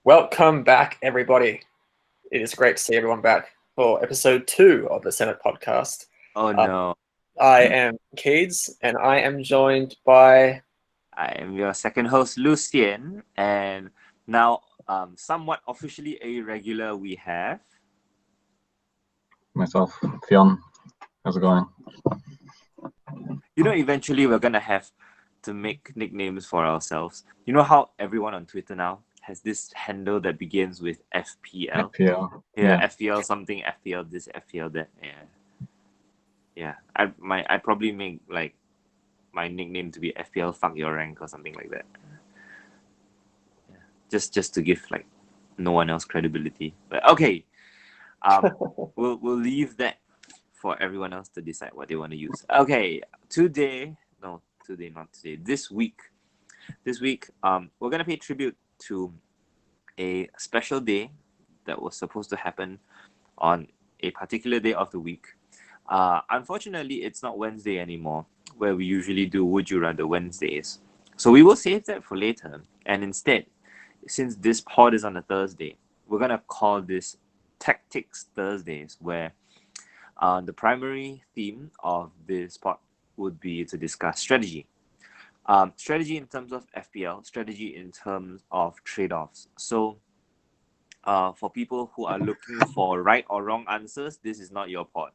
Welcome back, everybody. It is great to see everyone back for episode 2 of the Senate podcast. Oh no. I am Keeds, and I am joined by... I am your second host, Lucien, and now somewhat officially a regular we have... Myself, Fionn. How's it going? Eventually we're gonna have to make nicknames for ourselves. You know how everyone on Twitter now has this handle that begins with FPL? FPL. Yeah, FPL something, FPL this, FPL that. Yeah. I probably make like my nickname to be FPL fuck your rank or something like that. Yeah. Just to give like no one else credibility. But okay. We'll leave that for everyone else to decide what they want to use. Okay, this week, we're gonna pay tribute to a special day that was supposed to happen on a particular day of the week. Unfortunately, it's not Wednesday anymore, where we usually do Would You Rather Wednesdays. So we will save that for later. And instead, since this pod is on a Thursday, we're gonna call this Tactics Thursdays, where the primary theme of this pod would be to discuss strategy. Strategy in terms of FPL, strategy in terms of trade-offs. So for people who are looking for right or wrong answers, this is not your pod,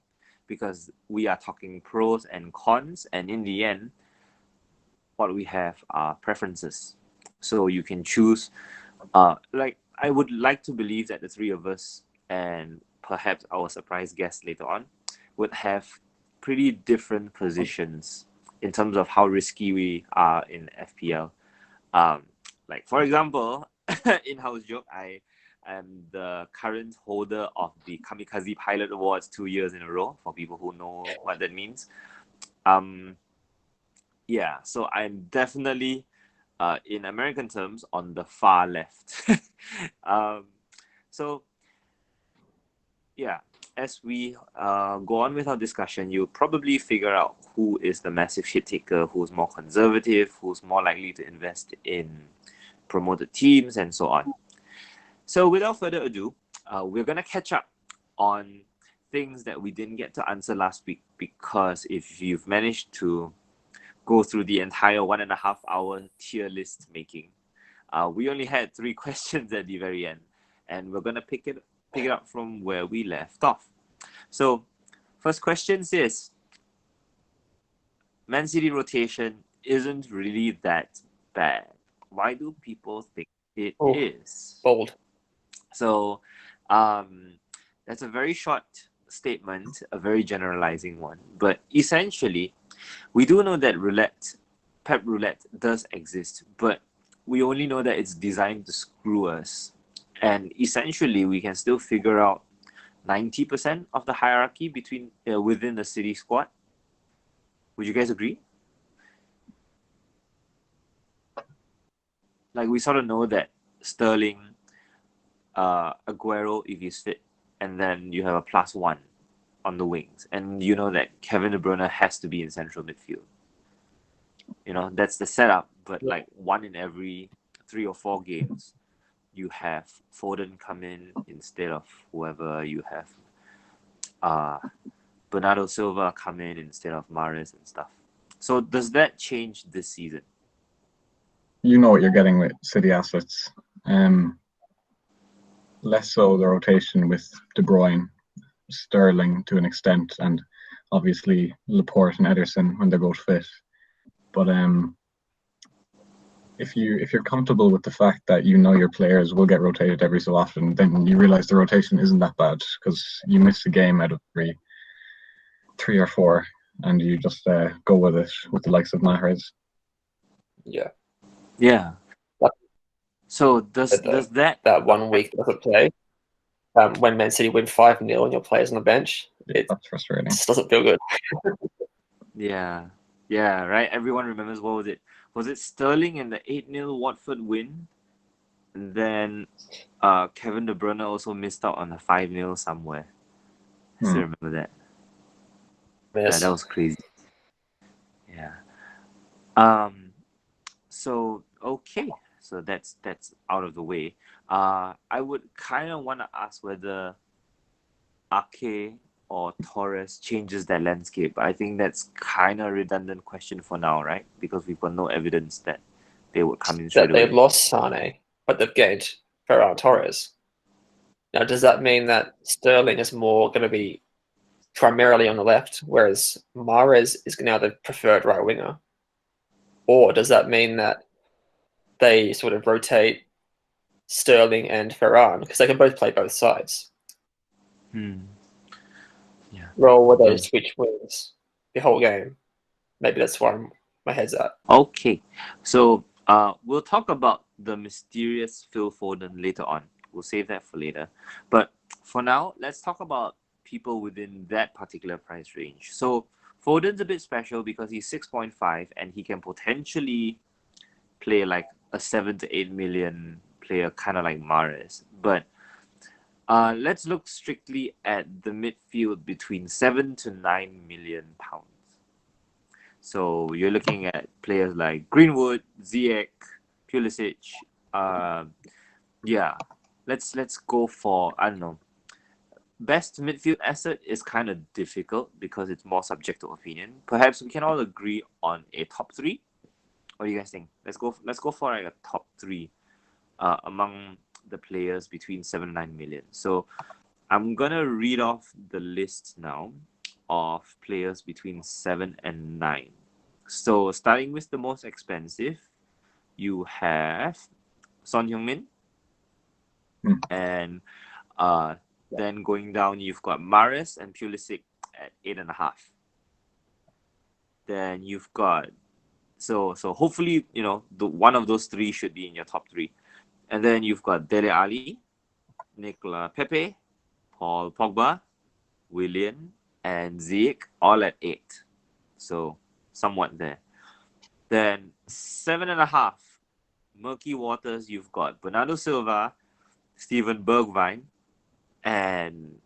because we are talking pros and cons, and in the end, what we have are preferences. So you can choose, I would like to believe that the three of us and perhaps our surprise guest later on would have pretty different positions in terms of how risky we are in FPL. Like for example, in-house joke, I am the current holder of the Kamikaze Pilot Awards 2 years in a row, for people who know what that means. So I'm definitely, in American terms, on the far left. As we go on with our discussion, you'll probably figure out who is the massive hit taker, who's more conservative, who's more likely to invest in promoted teams, and so on. So without further ado, we're going to catch up on things that we didn't get to answer last week, because if you've managed to go through the entire 1.5 hour tier list making, we only had 3 questions at the very end, and we're going to pick it up from where we left off. So, first question is, Man City rotation isn't really that bad. Why do people think it is? Bold. So, that's a very short statement, a very generalizing one. But essentially, we do know that Pep Roulette does exist, but we only know that it's designed to screw us. And essentially, we can still figure out 90% of the hierarchy within the City squad. Would you guys agree? Like, we sort of know that Sterling, Aguero, if he's fit, and then you have a +1 on the wings. And you know that Kevin De Bruyne has to be in central midfield. That's the setup. But like 1 in every 3 or 4 games, you have Foden come in instead of whoever. You have Bernardo Silva come in instead of Mahrez and stuff. So does that change this season? You know what you're getting with City assets. Less so the rotation with De Bruyne, Sterling to an extent, and obviously Laporte and Ederson when they're both fit. But if you're comfortable with the fact that your players will get rotated every so often, then you realize the rotation isn't that bad, because you miss a game out of three or 4, and you just go with it with the likes of Mahrez. Yeah. Yeah. So does that 1 week doesn't play, when Man City win 5-0 and your players on the bench, that's frustrating. It just doesn't feel good. Yeah, right. Everyone remembers, what was it? Was it Sterling in the 8-0 Watford win? And then Kevin De Bruyne also missed out on a 5-0 somewhere. I still remember that. Yes. Yeah, that was crazy. Yeah. So So that's out of the way. I would kind of want to ask whether Ake or Torres changes that landscape. I think that's kind of a redundant question for now, right? Because we've got no evidence that they would come in straight That they've away. lost Sane, but they've gained Ferran Torres. Now, does that mean that Sterling is more going to be primarily on the left, whereas Mahrez is now the preferred right winger? Or does that mean that they sort of rotate Sterling and Ferran, because they can both play both sides? Yeah. Roll where they switch wings the whole game. Maybe that's where my head's at. Okay, so we'll talk about the mysterious Phil Foden later on. We'll save that for later. But for now, let's talk about people within that particular price range. So Foden's a bit special because he's 6.5 and he can potentially play like a 7 to 8 million player, kind of like Mahrez. But let's look strictly at the midfield between 7 to 9 million pounds. So you're looking at players like Greenwood, Ziyech, Pulisic. Yeah, let's go for, I don't know. Best midfield asset is kind of difficult because it's more subjective opinion. Perhaps we can all agree on a top three. What do you guys think? Let's go for like a top three among the players between 7 and 9 million. So I'm gonna read off the list now of players between 7 and 9. So starting with the most expensive, you have Son Heung-min, and then going down, you've got Mahrez and Pulisic at 8.5. Then you've got so hopefully the one of those three should be in your top three, and then you've got Dele Alli, Nicola Pepe, Paul Pogba, Willian, and Ziyech all at 8. So somewhat there. Then 7.5, murky waters. You've got Bernardo Silva, Steven Bergwijn, and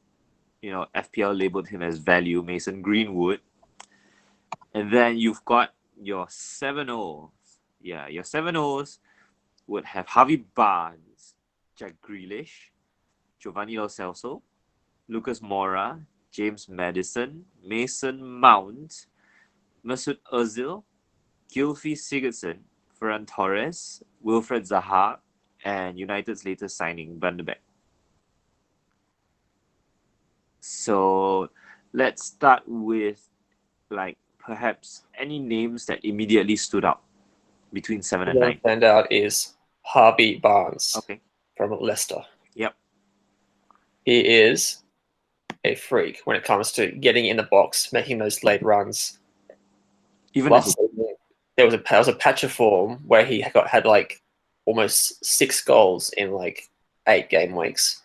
FPL labeled him as value, Mason Greenwood. And then you've got your 7-0s. Yeah, your 7-0s would have Harvey Barnes, Jack Grealish, Giovanni Lo Celso, Lucas Moura, James Maddison, Mason Mount, Mesut Ozil, Gylfi Sigurdsson, Ferran Torres, Wilfred Zaha, and United's latest signing, Van de Beek. So let's start with perhaps any names that immediately stood out between 7 and 9. Stand out is Harvey Barnes from Leicester. Yep. He is a freak when it comes to getting in the box, making those late runs. Even last season, there was a patch of form where he had like almost 6 goals in like 8 game weeks,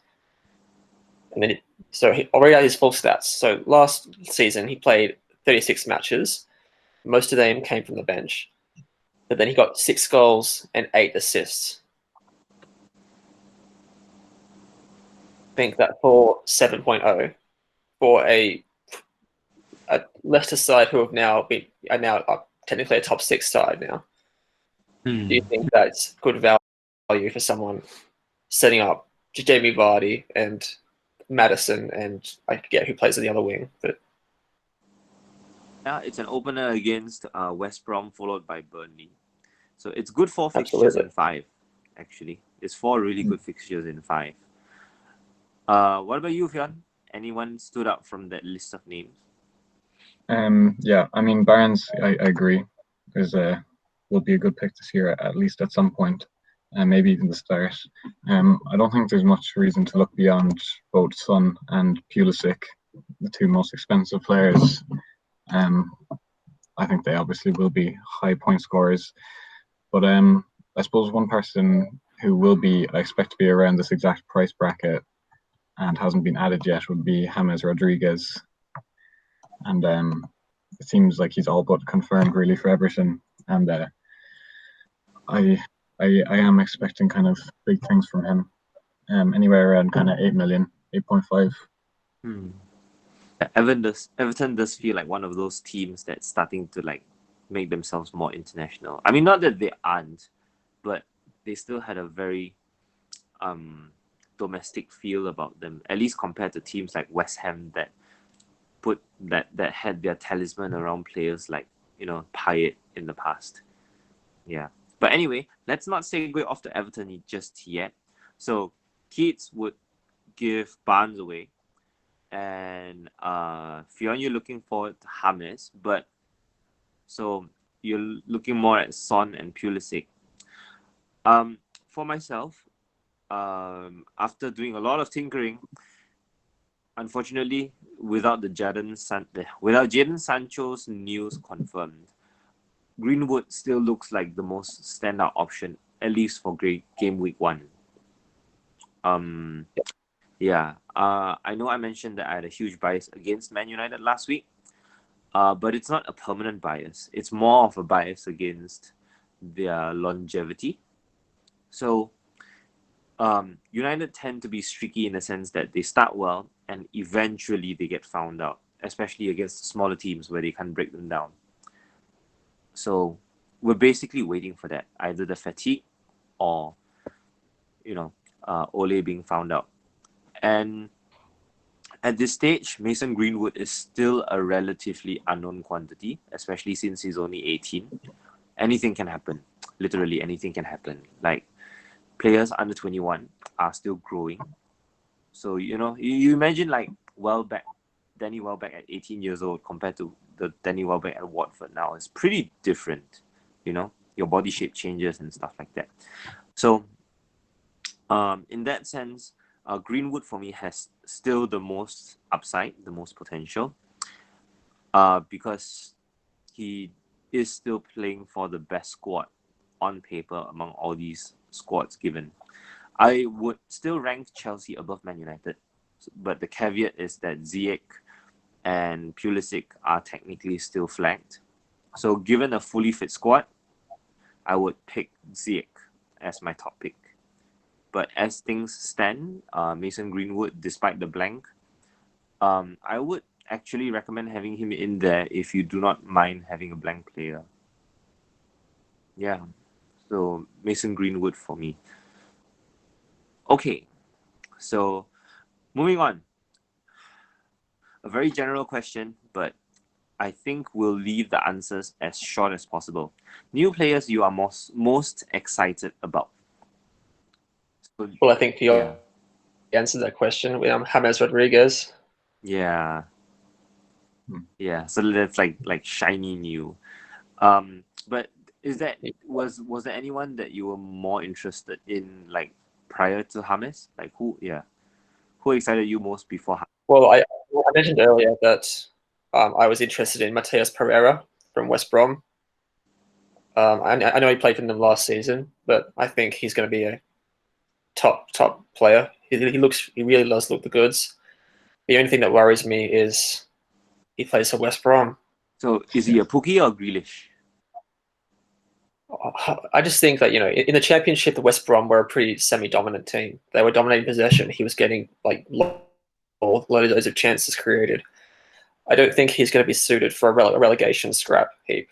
and then he already had his full stats. So last season he played 36 matches, most of them came from the bench, but then he got 6 goals and 8 assists. I think that for 7.0, for a Leicester side who are now technically a top 6 side now. Do you think that's good value for someone setting up Jamie Vardy and Maddison, and I forget who plays on the other wing? But yeah, it's an opener against West Brom, followed by Burnley. So it's good 4 fixtures in 5, actually. It's 4 really good fixtures in 5. What about you, Fionn? Anyone stood out from that list of names? Yeah, I mean, Barnes, I agree. Will be a good pick this year, at least at some point, and maybe even the start. I don't think there's much reason to look beyond both Son and Pulisic, the 2 most expensive players. I think they obviously will be high point scorers, but I suppose one person who I expect to be around this exact price bracket and hasn't been added yet would be James Rodriguez. And it seems like he's all but confirmed really for Everton. And I am expecting kind of big things from him. Anywhere around kind of 8 million, 8.5. Everton does feel like one of those teams that's starting to make themselves more international. I mean, not that they aren't, but they still had a very domestic feel about them, at least compared to teams like West Ham that had their talisman around players like, you know, Payet in the past. Yeah. But anyway, let's not segue off to Everton just yet. So Keeds would give Barnes away, and Fionn, you're looking forward to James, but so you're looking more at Son and Pulisic. For myself, after doing a lot of tinkering, unfortunately, without Jadon Sancho's news confirmed, Greenwood still looks like the most standout option, at least for game week 1. Yeah. I know I mentioned that I had a huge bias against Man United last week, but it's not a permanent bias. It's more of a bias against their longevity. So, United tend to be streaky in the sense that they start well and eventually they get found out, especially against smaller teams where they can't break them down. So we're basically waiting for that, either the fatigue or, you know, Ole being found out. And at this stage, Mason Greenwood is still a relatively unknown quantity, especially since he's only 18. Anything can happen. Literally anything can happen. Like, players under 21 are still growing. So, you know, you imagine like Danny Welbeck at 18 years old compared to the Danny Welbeck at Watford now. It's pretty different, you know, your body shape changes and stuff like that. So, in that sense, Greenwood for me has still the most upside, the most potential, because he is still playing for the best squad on paper among all these squads given. I would still rank Chelsea above Man United, but the caveat is that Ziyech and Pulisic are technically still flagged. So given a fully fit squad, I would pick Ziyech as my top pick. But as things stand, Mason Greenwood, despite the blank, I would actually recommend having him in there if you do not mind having a blank player. Yeah, so Mason Greenwood for me. Okay, so moving on. A very general question, but I think we'll leave the answers as short as possible. New players you are most excited about? So, Well, I think you answered that question with James Rodriguez. Yeah. Yeah, so that's like shiny new. But was there anyone that you were more interested in, like, prior to James? Like who excited you most before James? Well, I mentioned earlier that I was interested in Mateus Pereira from West Brom. I know he played for them last season, but I think he's going to be a top player. He really does look the goods. The only thing that worries me is he plays for West Brom. So is he a Pookie or Grealish? I just think that, you know, in the Championship, the West Brom were a pretty semi-dominant team. They were dominating possession. He was getting like loads of chances created. I don't think he's going to be suited for a relegation scrap heap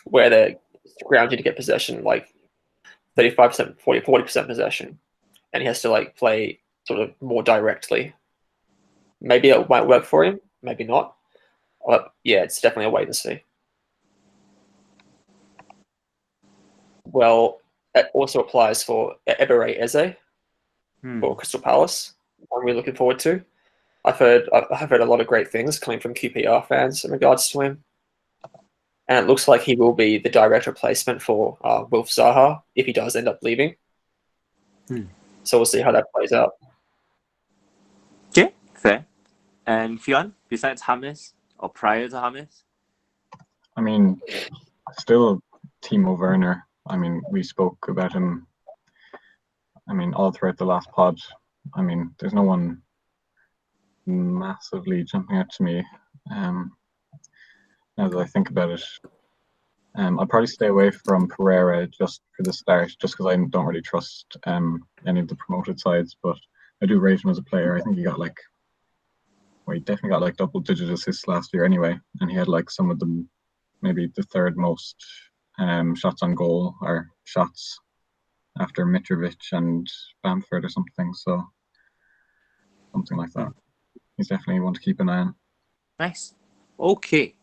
where they're grounded to get possession like 35%, 40% possession, and he has to like play sort of more directly. Maybe it might work for him, maybe not. But yeah, it's definitely a wait and see. Well, it also applies for Ebere Eze for Crystal Palace. I'm really looking forward to. I've heard a lot of great things coming from QPR fans in regards to him, and it looks like he will be the direct replacement for Wilf Zaha if he does end up leaving. So we'll see how that plays out. Okay, fair. And Fionn, besides James or prior to James? I mean, still Timo Werner. I mean, we spoke about him, I mean, all throughout the last pod. I mean, there's no one massively jumping out to me now that I think about it. I'll probably stay away from Pereira just for the start, just because I don't really trust any of the promoted sides, but I do rate him as a player. I think he definitely got like double-digit assists last year anyway, and he had like some of them, maybe the third most shots on goal or shots after Mitrovic and Bamford or something. So something like that. He's definitely one to keep an eye on. Nice. Okay.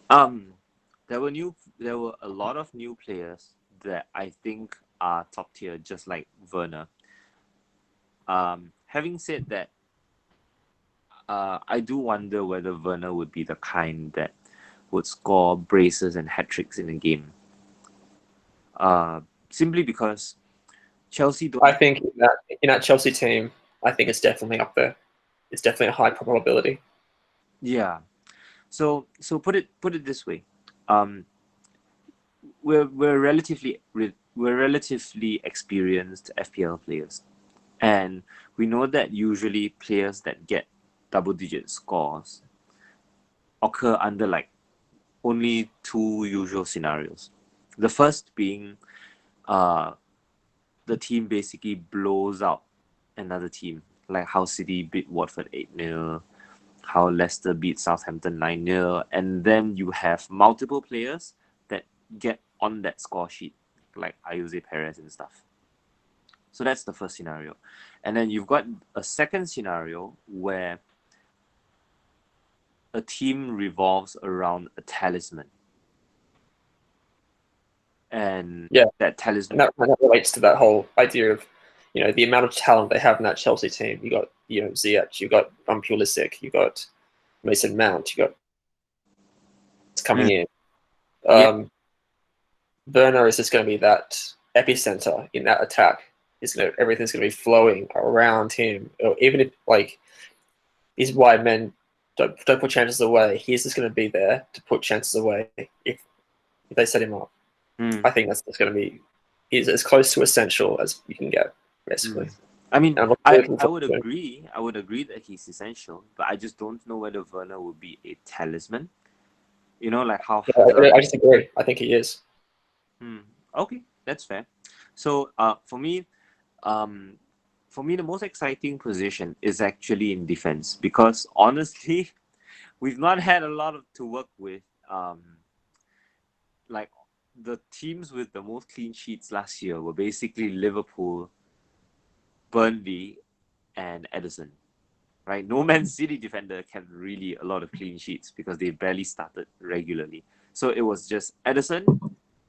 There were a lot of new players that I think are top tier, just like Werner. Having said that, I do wonder whether Werner would be the kind that would score braces and hat tricks in a game. Simply because Chelsea don't. I think in that Chelsea team, I think it's definitely up there. It's definitely a high probability. Yeah. So put it this way. We're relatively experienced FPL players, and we know that usually players that get double-digit scores occur under like only two usual scenarios. The first being, the team basically blows out another team, like how City beat Watford 8-0, how Leicester beat Southampton 9-0, and then you have multiple players that get on that score sheet, like Ayuso Perez and stuff. So that's the first scenario. And then you've got a second scenario where a team revolves around a talisman. And that talisman... And that relates to that whole idea of, the amount of talent they have in that Chelsea team. You got, Ziyech, you got Pulisic, you got Mason Mount, you got coming in. Werner is just going to be that epicenter in that attack. Everything's going to be flowing around him. Even if these wide men don't put chances away, he's just going to be there to put chances away if they set him up. I think that's going to be he's as close to essential as you can get, basically. I mean, I would agree. I would agree that he's essential, but I just don't know whether Werner would be a talisman. Like how. I just agree. I think he is. Okay, that's fair. So, for me, the most exciting position is actually in defense, because honestly, we've not had a lot to work with. Like the teams with the most clean sheets last year were basically Liverpool, Burnley, and Ederson. Right? No Man City defender kept really a lot of clean sheets because they barely started regularly. So it was just Ederson,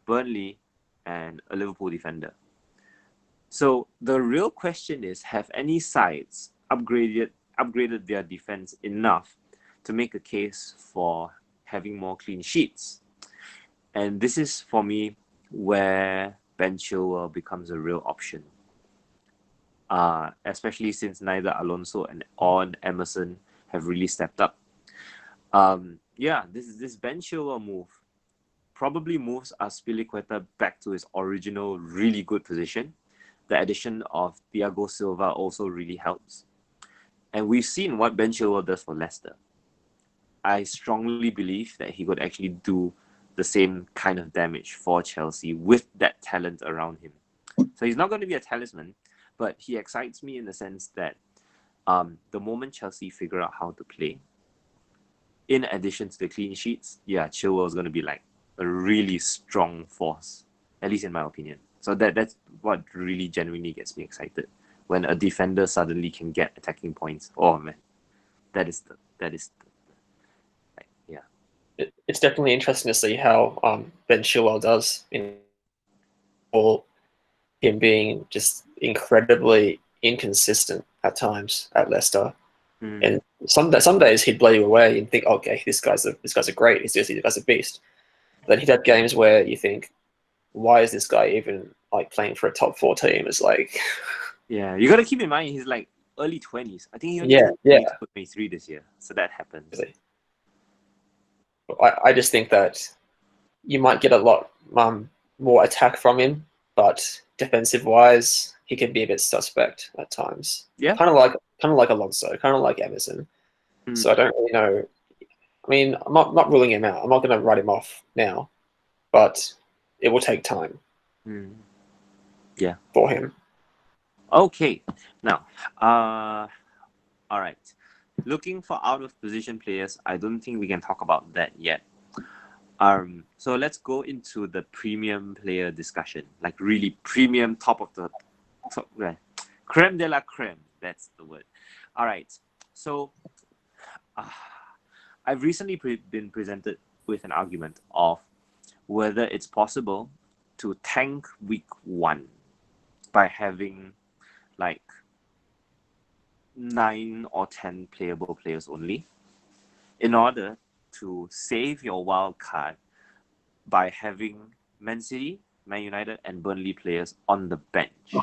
Burnley, and a Liverpool defender. So the real question is, have any sides upgraded their defense enough to make a case for having more clean sheets? And this is, for me, where Ben Chilwell becomes a real option. Especially since neither Alonso or Emerson have really stepped up. This Ben Chilwell move probably moves Azpilicueta back to his original really good position. The addition of Thiago Silva also really helps. And we've seen what Ben Chilwell does for Leicester. I strongly believe that he could actually do the same kind of damage for Chelsea with that talent around him. So he's not going to be a talisman, but he excites me in the sense that the moment Chelsea figure out how to play, in addition to the clean sheets, Chilwell is going to be like a really strong force, at least in my opinion. So that's what really genuinely gets me excited, when a defender suddenly can get attacking points. Oh man, that is it's definitely interesting to see how Ben Chilwell does in all him being just incredibly inconsistent at times at Leicester. And some days he'd blow you away and think, okay, this guy's a great, this guy's a beast. Then he'd have games where you think, why is this guy even playing for a top 4 team? It's like, you got to keep in mind he's like early 20s. I think he only 23 this year, so that happens. Really. I just think that you might get a lot more attack from him, but defensive wise, he can be a bit suspect at times. Yeah, kind of like Alonso, kind of like Emerson. So I don't really know. I mean, I'm not ruling him out. I'm not going to write him off now, but it will take time. For him. Okay, now, all right. Looking for out of position players, I don't think we can talk about that yet. So let's go into the premium player discussion, like really premium, top of the top, creme de la creme. That's the word. All right. So I've recently been presented with an argument of whether it's possible to tank week 1 by having like 9 or 10 playable players only, in order to save your wild card by having Man City, Man United, and Burnley players on the bench.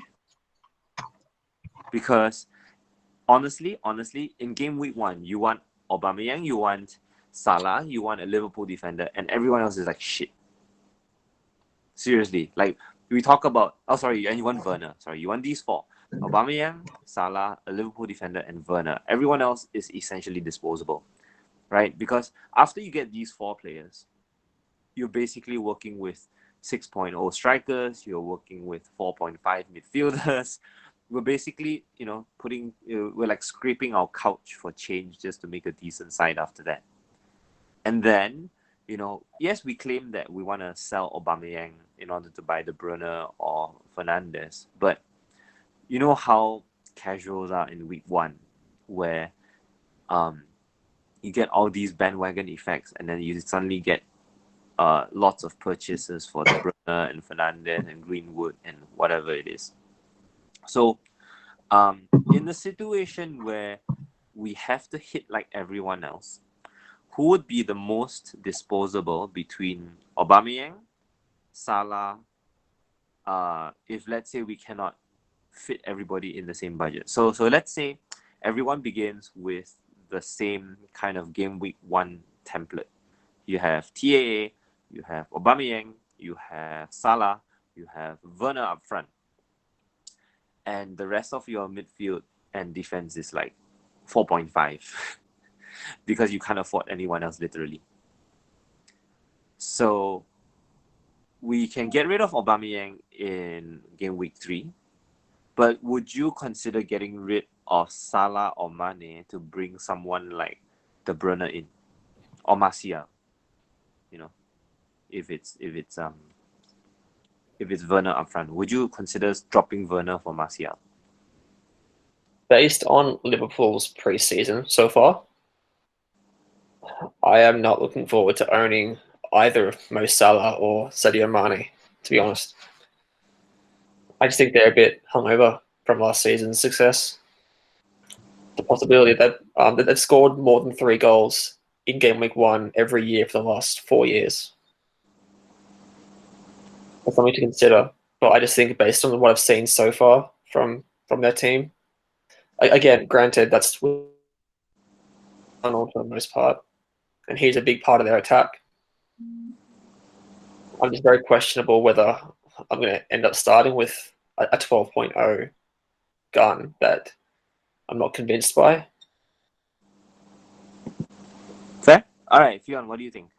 Because honestly, in game week 1, you want Aubameyang, you want Salah, you want a Liverpool defender, and everyone else is like shit. Seriously, like we talk about. Oh, sorry, and you want Werner. Sorry, you want these 4: Aubameyang, Salah, a Liverpool defender, and Werner. Everyone else is essentially disposable, right? Because after you get these 4 players, you're basically working with 6.0 strikers. You're working with 4.5 midfielders. We're basically, we're like scraping our couch for change just to make a decent side after that. And then, yes, we claim that we want to sell Aubameyang in order to buy De Bruyne or Fernandes, but you know how casuals are in week 1, where you get all these bandwagon effects, and then you suddenly get lots of purchases for De Bruyne and Fernandes and Greenwood and whatever it is. So, in the situation where we have to hit like everyone else, who would be the most disposable between Aubameyang, Salah, if let's say we cannot fit everybody in the same budget? So let's say everyone begins with the same kind of game week 1 template. You have TAA, you have Aubameyang, you have Salah, you have Werner up front. And the rest of your midfield and defense is like 4.5 because you can't afford anyone else, literally. So we can get rid of Aubameyang in game week 3, but would you consider getting rid of Salah or Mane to bring someone like De Bruyne in, or Martial? If it's Werner up front, would you consider dropping Werner for Martial? Based on Liverpool's pre-season so far, I am not looking forward to owning either Mo Salah or Sadio Mane, to be honest. I just think they're a bit hungover from last season's success. The possibility that they've scored more than 3 goals in game week 1 every year for the last 4 years. That's something to consider. But I just think based on what I've seen so far from their team, again, granted, that's Arnold for the most part, and he's a big part of their attack. I'm just very questionable whether I'm going to end up starting with a 12.0 gun that I'm not convinced by. Fair? All right, Fionn, what do you think?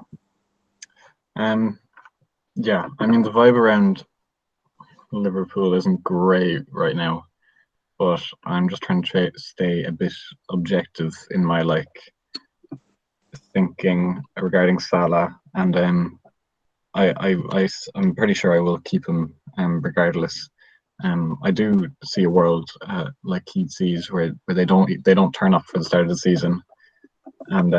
Yeah, I mean, the vibe around Liverpool isn't great right now, but I'm just trying to stay a bit objective in my thinking regarding Salah, and I'm pretty sure I will keep him regardless. I do see a world like Keeds sees where they don't turn up for the start of the season, and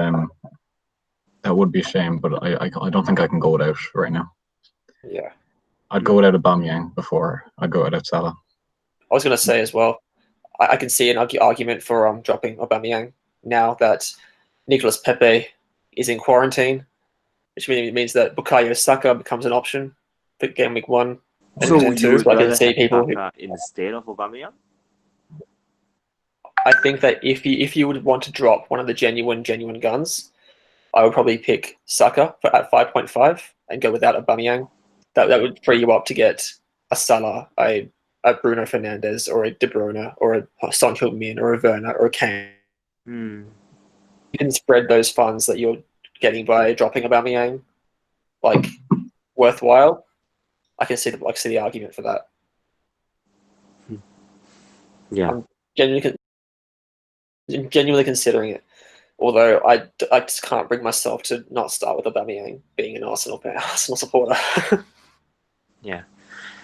that would be a shame. But I don't think I can go without right now. Yeah, I'd go without Aubameyang before I'd go without Salah. I was going to say as well, I can see an argument for dropping Aubameyang now that Nicolas Pepe is in quarantine, which means that Bukayo Saka becomes an option for game week 1 and So game 2. you would So I can rather see have people. Saka instead of Aubameyang? I think that if you would want to drop one of the genuine guns, I would probably pick Saka at 5.5 and go without Aubameyang. That would free you up to get a Salah, a Bruno Fernandes, or a De Bruyne, or a Son Heung-min, or a Werner, or a Kane. You can spread those funds that you're getting by dropping Aubameyang, like, worthwhile. I can see the argument for that. Yeah. I'm genuinely considering it. Although I just can't bring myself to not start with Aubameyang, being an Arsenal supporter.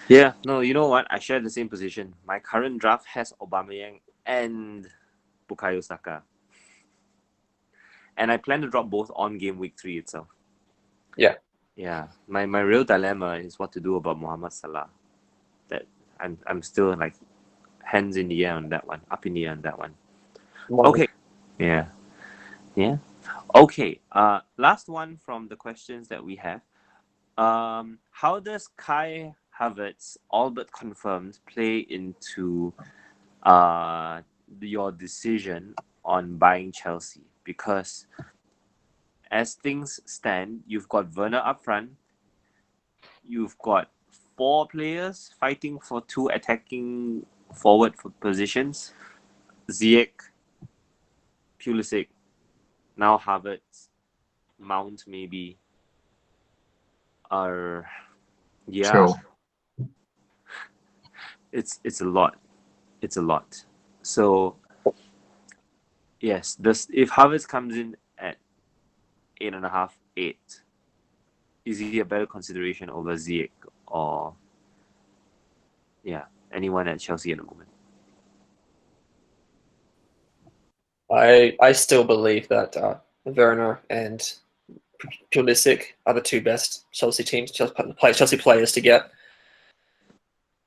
Yeah, no, you know what? I share the same position. My current draft has Aubameyang and Bukayo Saka. And I plan to drop both on game week 3 itself. Yeah. Yeah. My real dilemma is what to do about Mohamed Salah. That I'm still like hands in the air on that one, up in the air on that one. Okay. Yeah. Okay. Last one from the questions that we have. How does Kai Havertz all but confirmed play into your decision on buying Chelsea? Because as things stand, you've got Werner up front, you've got 4 players fighting for 2 attacking forward positions, Ziyech, Pulisic, now Havertz, Mount maybe. Yeah. Chill. It's a lot. It's a lot. So yes, if Havertz comes in at 8.5, 8, is he a better consideration over Ziyech or anyone at Chelsea at the moment? I still believe that Werner and Pulisic are the 2 best Chelsea players to get.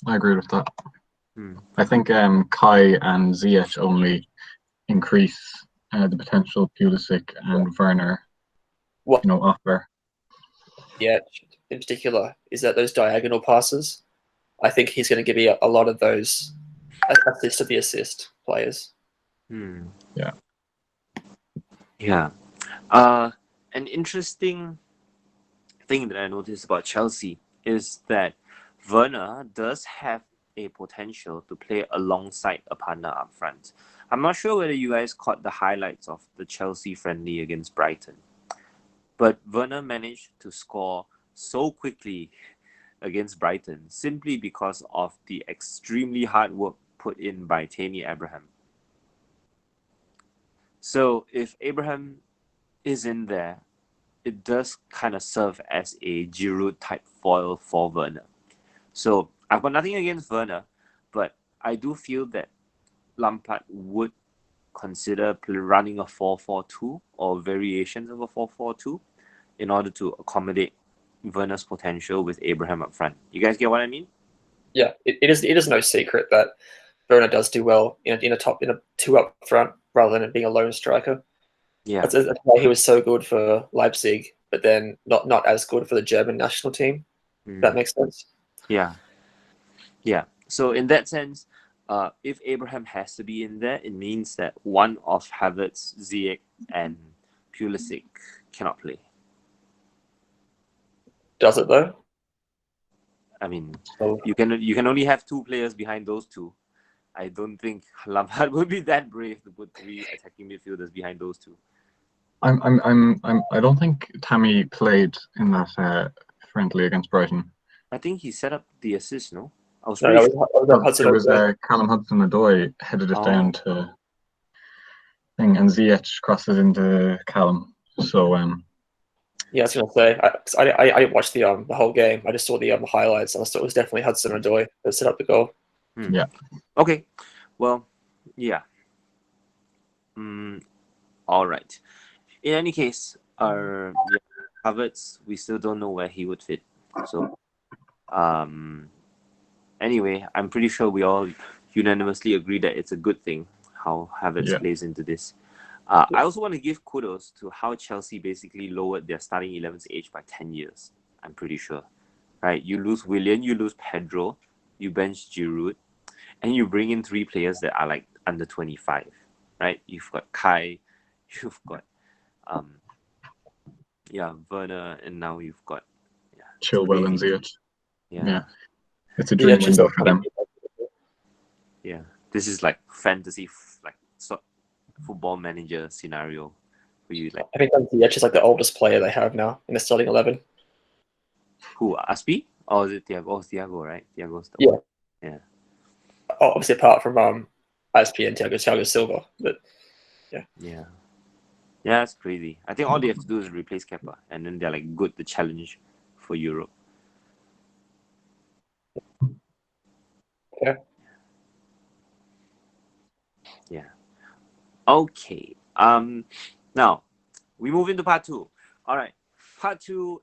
I agree with that. I think Kai and Ziyech only increase the potential Pulisic and Werner offer. Yeah, in particular, is that those diagonal passes. I think he's going to give you a lot of those assist to the assist players. Yeah. Yeah. An interesting thing that I noticed about Chelsea is that Werner does have a potential to play alongside a partner up front. I'm not sure whether you guys caught the highlights of the Chelsea friendly against Brighton, but Werner managed to score so quickly against Brighton simply because of the extremely hard work put in by Tammy Abraham. So if Abraham is in there, it does kind of serve as a Giroud type foil for Werner. So I've got nothing against Werner, but I do feel that Lampard would consider running a 4-4-2 or variations of a 4-4-2 in order to accommodate Werner's potential with Abraham up front. You guys get what I mean? Yeah, it is no secret that Werner does do well in a 2 up front rather than being a lone striker. Yeah. That's why he was so good for Leipzig, but then not as good for the German national team. That makes sense. Yeah. So in that sense, if Abraham has to be in there, it means that one of Havertz, Ziyech, and Pulisic cannot play. Does it though? I mean, you can only have 2 players behind those 2. I don't think Lampard would be that brave to put 3 attacking midfielders behind those 2. I don't think Tammy played in that friendly against Brighton. I think he set up the assist, no? I was It was Callum Hudson-Odoi headed it down to thing, and Ziyech crosses into Callum. So yeah, I was going to say I didn't watch the whole game. I just saw the highlights, and I thought it was definitely Hudson-Odoi that set up the goal. Yeah. Okay. Well, yeah. All right. In any case, Havertz, we still don't know where he would fit. So, anyway, I'm pretty sure we all unanimously agree that it's a good thing how Havertz plays into this. I also want to give kudos to how Chelsea basically lowered their starting 11's age by 10 years. I'm pretty sure. Right? You lose Willian, you lose Pedro, you bench Giroud, and you bring in 3 players that are like under 25. Right? You've got Kai, you've got Werner, and now you've got Chilwell and Ziyech. Yeah. It's a dream window for them. Yeah. This is like fantasy football manager scenario where you like. I think Ziyech is like the oldest player they have now in the starting 11. Who, Aspi? Or is it Thiago? Oh, Thiago, right? Thiago's the one. Yeah. Obviously, apart from Aspi and Thiago Silva, but yeah. Yeah, that's crazy. I think all they have to do is replace Kepa, and then they're like good to challenge for Europe. Yeah. Yeah. Okay. Now we move into part two. All right. Part two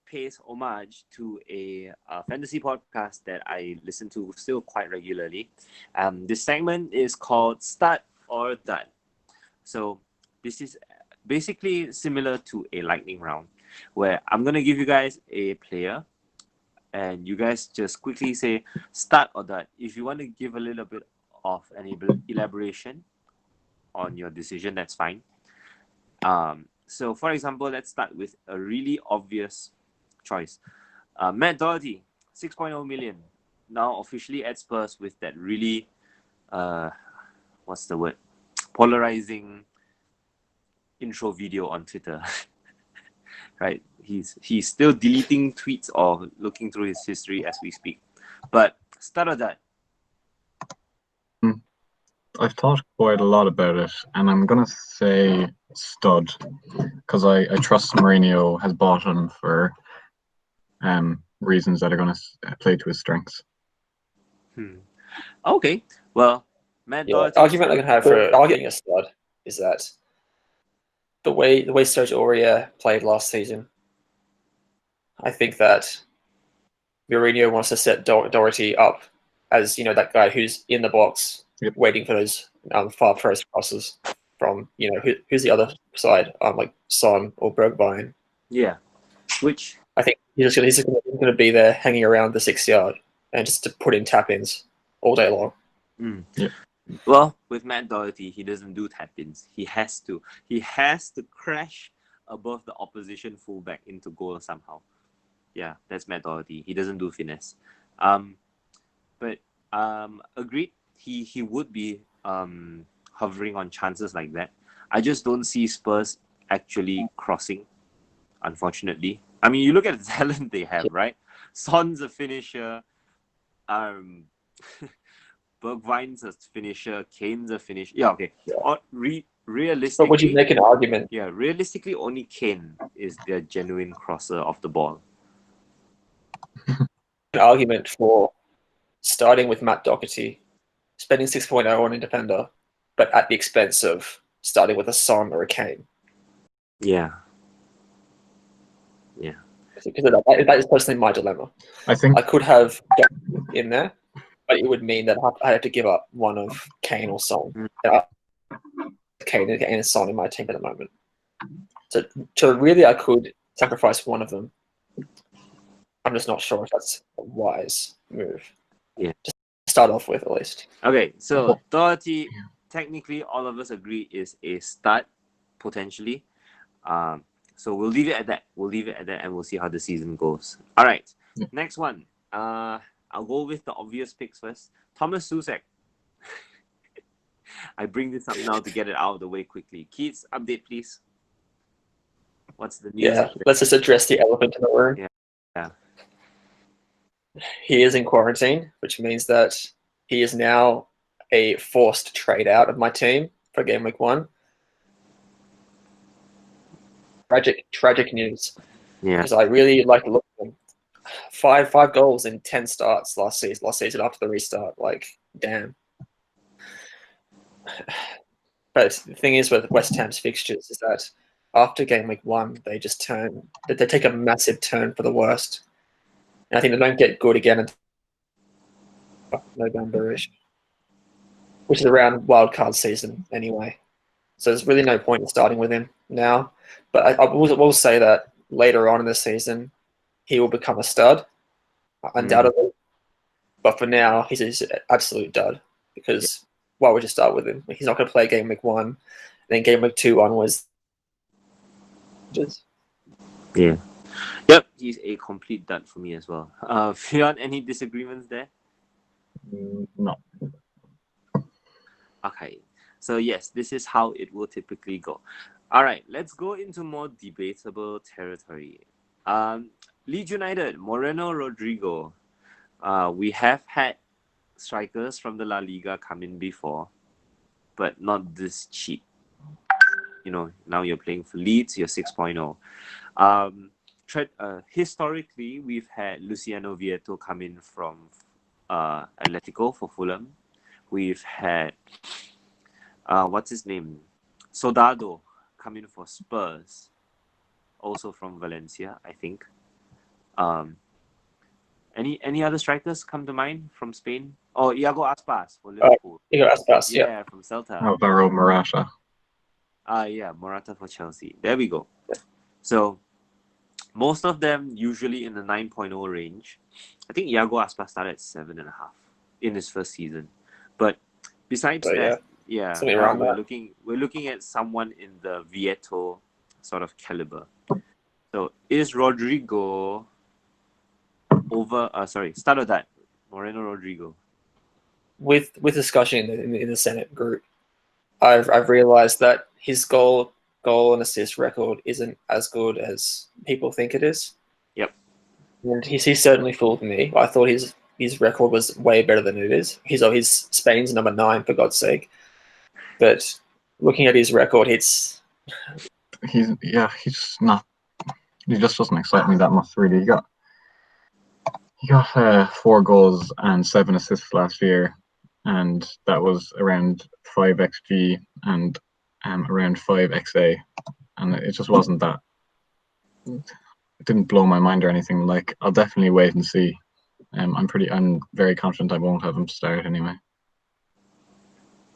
pays homage to a fantasy podcast that I listen to still quite regularly. This segment is called Start or Done. So this is basically similar to a lightning round, where I'm gonna give you guys a player, and you guys just quickly say start or done. If you want to give a little bit of an elaboration on your decision, that's fine. So for example, let's start with a really obvious choice. Matt Doherty, 6.0 million, now officially at Spurs with that really, what's the word? Polarizing intro video on Twitter. Right? He's still deleting tweets or looking through his history as we speak. But start of that. I've thought quite a lot about it, and I'm gonna say stud because I trust Mourinho has bought him for reasons that are gonna play to his strengths. Okay. Well, Matt Yeah. Doherty. Argument I can have for arguing a stud is that the way Serge Aurier played last season, I think that Mourinho wants to set Doherty up as that guy who's in the box, Yep. waiting for those far post crosses from who's the other side, like Son or Bergwijn. Yeah. Which I think he's just going to be there hanging around the 6 yard and just to put in tap ins all day long. Yeah. Well, with Matt Doherty, he doesn't do tap-ins. He has to crash above the opposition fullback into goal somehow. Yeah, that's Matt Doherty. He doesn't do finesse. But agreed. He would be hovering on chances like that. I just don't see Spurs actually crossing, unfortunately. I mean, you look at the talent they have, right? Son's a finisher. Bergwijn's a finisher. Kane's a finisher. Yeah, okay. Yeah. Realistically, But would you make an argument? Yeah, realistically, only Kane is their genuine crosser of the ball. An argument for starting with Matt Doherty, spending 6.0 on a defender, but at the expense of starting with a Son or a Kane. Yeah. Because that is personally my dilemma. I think I could have in there, but it would mean that I have to give up one of Kane or Son. Kane and Son in my team at the moment. So really, I could sacrifice one of them. I'm just not sure if that's a wise move. Yeah. Just start off with, at least. Okay, so Doherty, technically, all of us agree is a start, potentially. So we'll leave it at that. And we'll see how the season goes. All right, next one. I'll go with the obvious picks first. Thomas Soucek. I bring this up now to get it out of the way quickly. Keeds, update, please. What's the news? Yeah, let's just address the elephant in the room. Yeah. He is in quarantine, which means that he is now a forced trade out of my team for game week 1. Tragic news. Yeah. Because I really like the look of him. Five goals in 10 starts last season after the restart. Like, damn. But the thing is with West Ham's fixtures is that after game week 1, they take a massive turn for the worst. And I think they don't get good again until November-ish, which is around wildcard season anyway. So there's really no point in starting with him now. But I will say that later on in the season, he will become a stud, undoubtedly. But for now, he's an absolute dud because why would you start with him? He's not going to play game week 1, and then game week 2 onwards. Yeah. Yep, he's a complete dud for me as well. Fionn, any disagreements there? No. Okay. So yes, this is how it will typically go. All right, let's go into more debatable territory. Leeds United, Moreno Rodrigo. We have had strikers from the La Liga come in before, but not this cheap. now you're playing for Leeds, you're 6.0. Historically, we've had Luciano Vieto come in from Atletico for Fulham. We've had what's his name, Soldado, come in for Spurs, also from Valencia, I think. Any other strikers come to mind from Spain? Oh, Iago Aspas for Liverpool. Iago Aspas, yeah. From Celta. Alvaro Morata. Yeah, Morata for Chelsea. There we go. So most of them usually in the 9.0 range. I think Iago Aspas started at 7.5 in his first season. But besides that, something around we're that. looking at someone in the Vieto sort of caliber. So is Rodrigo over? Start with that. Moreno Rodrigo. With discussion in the Senate group, I've realized that his goal and assist record isn't as good as people think it is. Yep. And he certainly fooled me. I thought his record was way better than it is. He's Spain's number 9, for God's sake. But looking at his record, he's not. He just doesn't excite me that much, really. He got 4 goals and 7 assists last year, and that was around 5 xG and around 5 XA, and it just wasn't that. It didn't blow my mind or anything. Like, I'll definitely wait and see. I'm very confident I won't have him start anyway.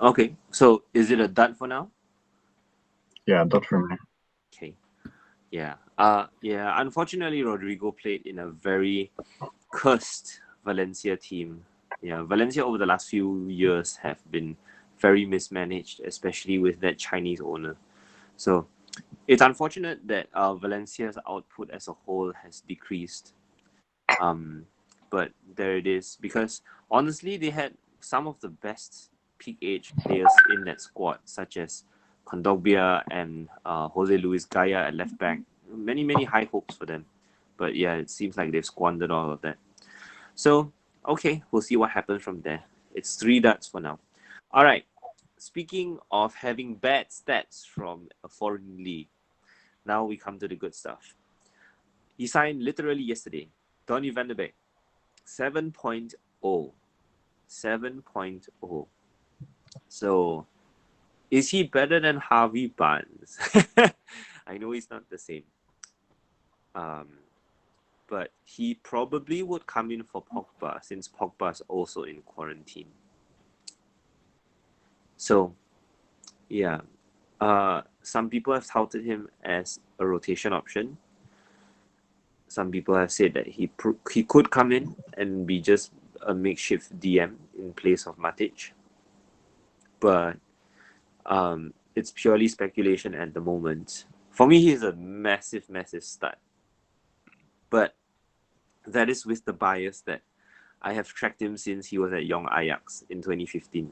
Okay, so is it a dud for now? Yeah, dud for me. Okay. Yeah. Unfortunately, Rodrigo played in a very cursed Valencia team. Yeah, Valencia over the last few years have been very mismanaged, especially with that Chinese owner. So it's unfortunate that Valencia's output as a whole has decreased. But there it is, because honestly, they had some of the best peak age players in that squad, such as Kondogbia and Jose Luis Gaya at left back. Many high hopes for them, but yeah, it seems like they've squandered all of that. So okay, we'll see what happens from there. It's 3 duds for now. All right. Speaking of having bad stats from a foreign league, now we come to the good stuff. He signed literally yesterday. Donny van de Beek, 7.0. 7.0. So, is he better than Harvey Barnes? I know he's not the same. But he probably would come in for Pogba, since Pogba's also in quarantine. So, yeah. Some people have touted him as a rotation option. Some people have said that he could come in and be just a makeshift DM in place of Matic. But it's purely speculation at the moment. For me, he's a massive start. But that is with the bias that I have tracked him since he was at Young Ajax in 2015.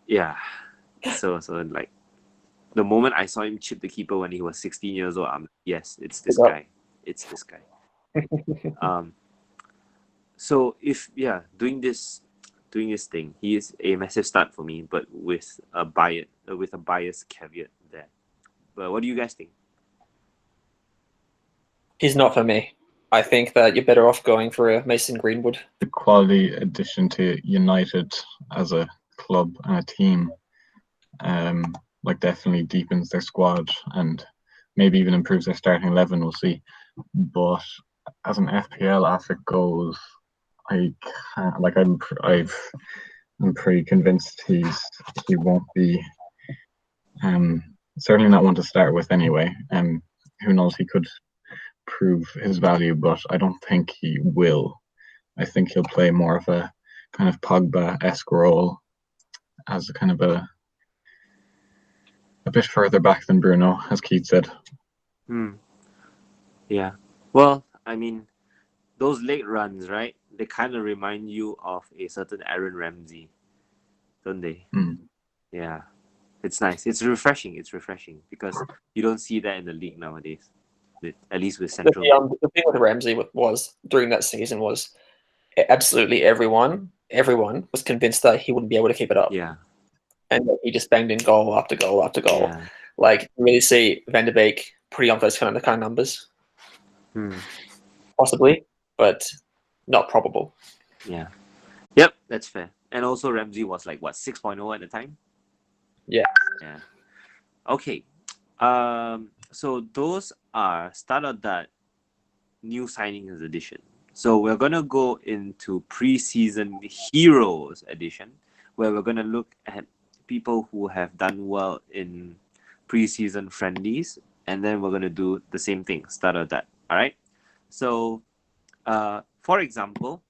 Yeah. So like, the moment I saw him chip the keeper when he was 16 years old, yes, it's this guy. It's this guy. So if doing this thing, he is a massive start for me, but with a bias caveat there. But what do you guys think? He's not for me. I think that you're better off going for a Mason Greenwood. The quality addition to United as a club and a team, like, definitely deepens their squad and maybe even improves their starting 11. We'll see. But as an FPL, as it goes, I can't. Like, I'm pretty convinced he won't be. Certainly not one to start with anyway. Who knows? He could prove his value, but I don't think he will. I think he'll play more of a kind of Pogba-esque role as a kind of a bit further back than Bruno, as Keeds said. Yeah. Well, I mean, those late runs, right? They kind of remind you of a certain Aaron Ramsey, don't they? Yeah. It's nice. It's refreshing. Because you don't see that in the league nowadays. At least with Central. The thing with Ramsey was during that season was absolutely everyone was convinced that he wouldn't be able to keep it up. Yeah. and he just banged in goal after goal after goal. Yeah. Like, you really see Van de Beek putting up those kind of numbers, possibly, but not probable. Yeah. Yep, that's fair. And also Ramsey was like what 6.0 at the time. Yeah. Yeah. Okay. So those are start of that new signings edition. So we're gonna go into preseason heroes edition, where we're gonna look at people who have done well in preseason friendlies, and then we're gonna do the same thing, start of that. All right. So, for example,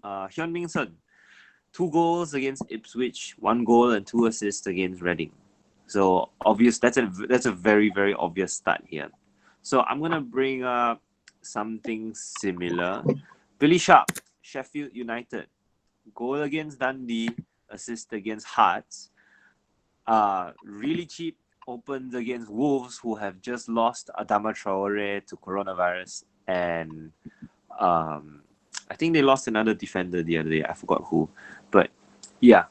Hyun-Min Son, 2 goals against Ipswich, 1 goal and 2 assists against Reading. So obvious, that's a very, very obvious start here. So I'm gonna bring up something similar. Billy Sharp, Sheffield United, goal against Dundee, assist against Hearts. Really cheap, opens against Wolves, who have just lost Adama Traore to coronavirus, and I think they lost another defender the other day. I forgot who, but yeah,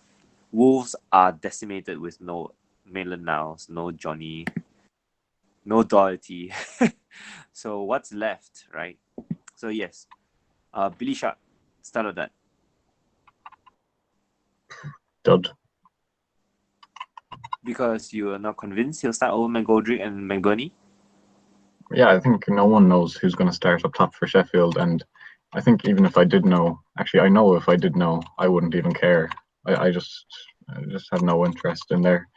Wolves are decimated with no Maitland Niles, no Johnny, no Doherty. So what's left, right? So yes, Billy Sharp, start of that. Dud. Because you are not convinced he'll start over McGoldrick and McBurney? Yeah, I think no one knows who's going to start up top for Sheffield, and I think even if I did know, actually I know if I did know, I wouldn't even care. I just have no interest in their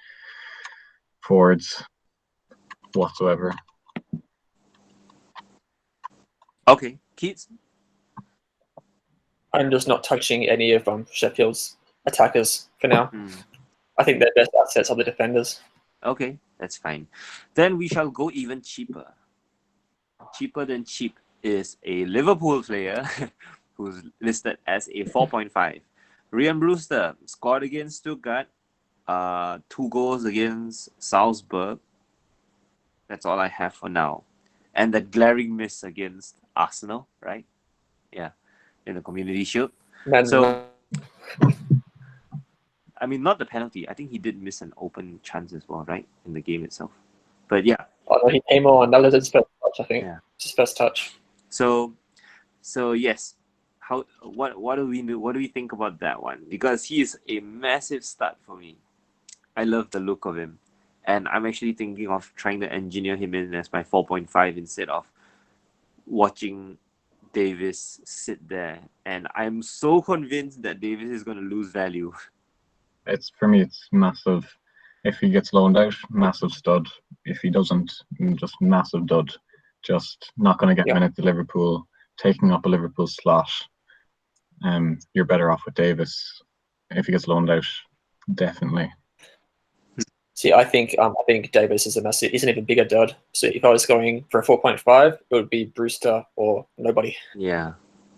forwards whatsoever. Okay, Keeds? I'm just not touching any of Sheffield's attackers for now. I think their best assets are the defenders. Okay, that's fine. Then we shall go even cheaper. Cheaper than cheap is a Liverpool player who's listed as a 4.5. Ryan Brewster scored against Stuttgart, 2 goals against Salzburg. That's all I have for now. And that glaring miss against Arsenal, right? Yeah, in the Community Shield. So, I mean, not the penalty. I think he did miss an open chance as well, right? In the game itself. But yeah. Oh, no, he came on. That was his first touch, I think. Yeah. His first touch. So yes. What do we think about that one? Because he is a massive start for me. I love the look of him. And I'm actually thinking of trying to engineer him in as my 4.5 instead of watching Davis sit there. And I'm so convinced that Davis is going to lose value. For me, it's massive. If he gets loaned out, massive stud. If he doesn't, just massive dud. Just not going to get minutes to Liverpool, taking up a Liverpool slot. You're better off with Davis. If he gets loaned out, definitely. See, I think Davis is is an even bigger dud. So if I was going for a 4.5, it would be Brewster or nobody. Yeah,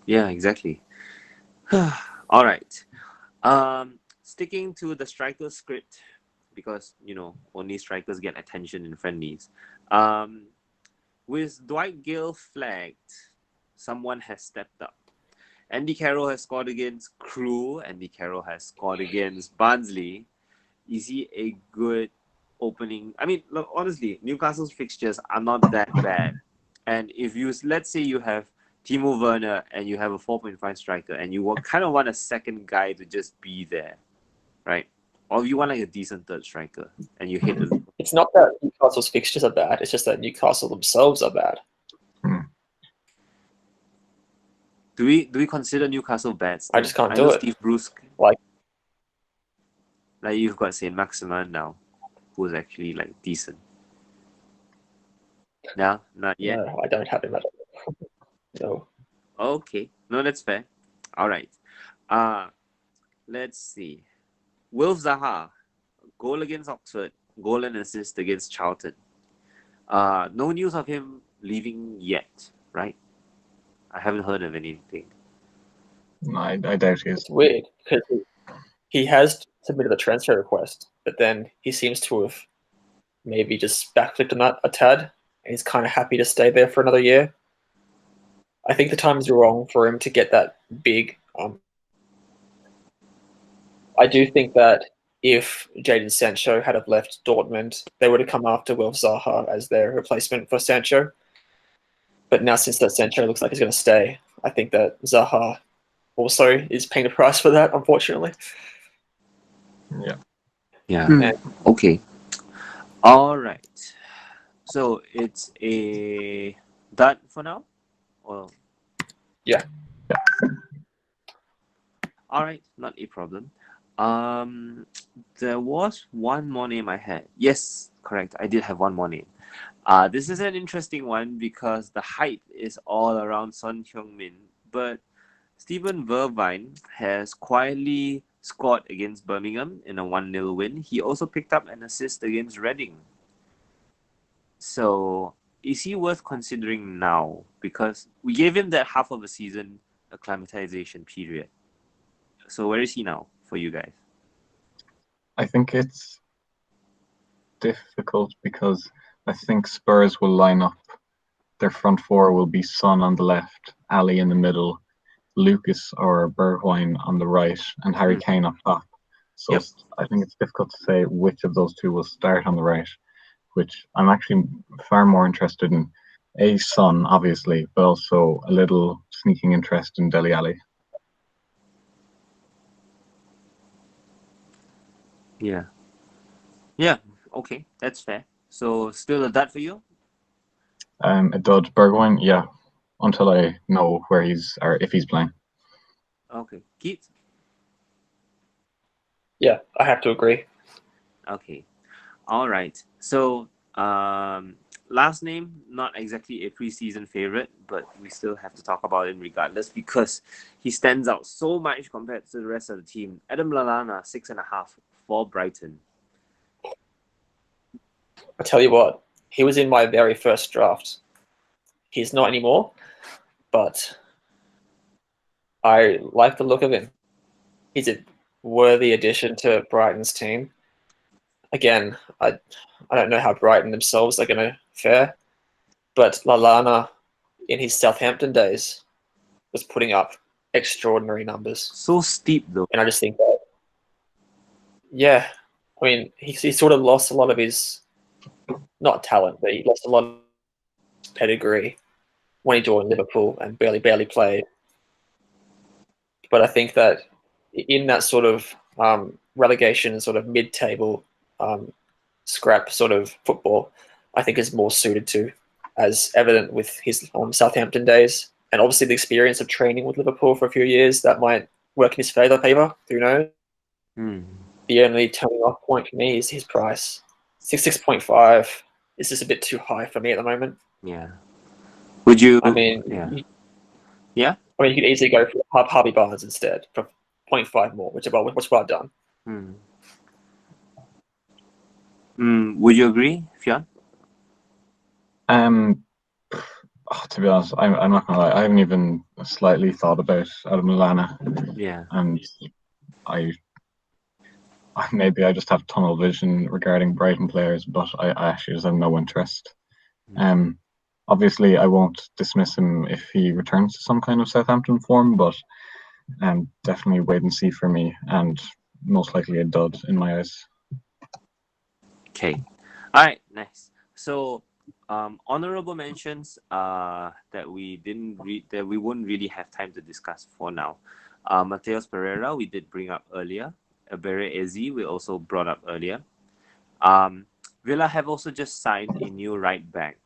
exactly. All right. Sticking to the striker script, because only strikers get attention in friendlies. With Dwight Gale flagged, someone has stepped up. Andy Carroll has scored against Crewe. Andy Carroll has scored against Barnsley. Is he a good opening? I mean, look, honestly, Newcastle's fixtures are not that bad. And if let's say you have Timo Werner and you have a 4.5 striker and you kind of want a second guy to just be there, right? Or you want like a decent third striker and you hate the... It's not that Newcastle's fixtures are bad. It's just that Newcastle themselves are bad. Do we consider Newcastle bad still? I just can't do it. Steve Bruce, like you've got Saint Maximin now, who's actually like decent. No, not yet. No, I don't have him at all. No. Okay, no, that's fair. All right. Let's see. Wilf Zaha, goal against Oxford, goal and assist against Charlton. No news of him leaving yet, right? I haven't heard of anything. No, I doubt he is. It's weird because he has submitted a transfer request, but then he seems to have maybe just backflipped on that a tad, and he's kind of happy to stay there for another year. I think the time is wrong for him to get that big. I do think that if Jadon Sancho had have left Dortmund, they would have come after Wilf Zaha as their replacement for Sancho. But now, since that Sancho looks like he's going to stay, I think that Zaha also is paying the price for that, unfortunately. Yeah. Yeah. And Okay. All right. So it's a done for now? Or yeah, all right, not a problem. There was one more name I had. Yes, correct. I did have one more name. This is an interesting one because the hype is all around Son Heung-min, but Steven Vervine has quietly scored against Birmingham in a 1-0 win. He also picked up an assist against Reading. So, is he worth considering now? Because we gave him that half of a season acclimatization period. So, where is he now for you guys? I think it's difficult because I think Spurs will line up. Their front four will be Son on the left, Ali in the middle, Lucas or Bergwijn on the right, and Harry Kane up top. So Yep. I think it's difficult to say which of those two will start on the right, which I'm actually far more interested in. A, Son, obviously, but also a little sneaking interest in Dele Alli. Yeah. Yeah. Okay, that's fair. So, still a dud for you? A dud. Bergwijn, yeah, until I know where he's or if he's playing. Okay. Keeds? yeah, I have to agree. Okay. All right. So, last name, not exactly a preseason favorite, but we still have to talk about him regardless because he stands out so much compared to the rest of the team. Adam Lallana, 6.5 for Brighton. I tell you what, he was in my very first draft. He's not anymore, but I like the look of him. He's a worthy addition to Brighton's team. Again, I don't know how Brighton themselves are going to fare, but Lallana in his Southampton days was putting up extraordinary numbers. So steep though. And I just think that, yeah, I mean, he sort of lost a lot of his, not talent, but he lost a lot of his pedigree when he joined Liverpool and barely played. But I think that in that sort of relegation and sort of mid-table scrap sort of football, I think is more suited to, as evident with his Southampton days, and obviously the experience of training with Liverpool for a few years that might work in his favour. Who knows? The only turning off point for me is his price. 6.5 is just a bit too high for me at the moment. Yeah. Would you? I mean, Yeah. I mean, you could easily go for Harvey Barnes instead for 0.5 more, which is what I've done. Would you agree, Fionn? To be honest, I'm not gonna lie. I haven't even slightly thought about Adam Lallana. Yeah. And maybe I just have tunnel vision regarding Brighton players, but I actually just have no interest. Obviously, I won't dismiss him if he returns to some kind of Southampton form, but definitely wait and see for me, and most likely a dud in my eyes. Okay. All right. Nice. So, honorable mentions that we didn't read, that we wouldn't really have time to discuss for now. Mateus Pereira, we did bring up earlier. Bere Ezi, we also brought up earlier. Villa have also just signed a new right back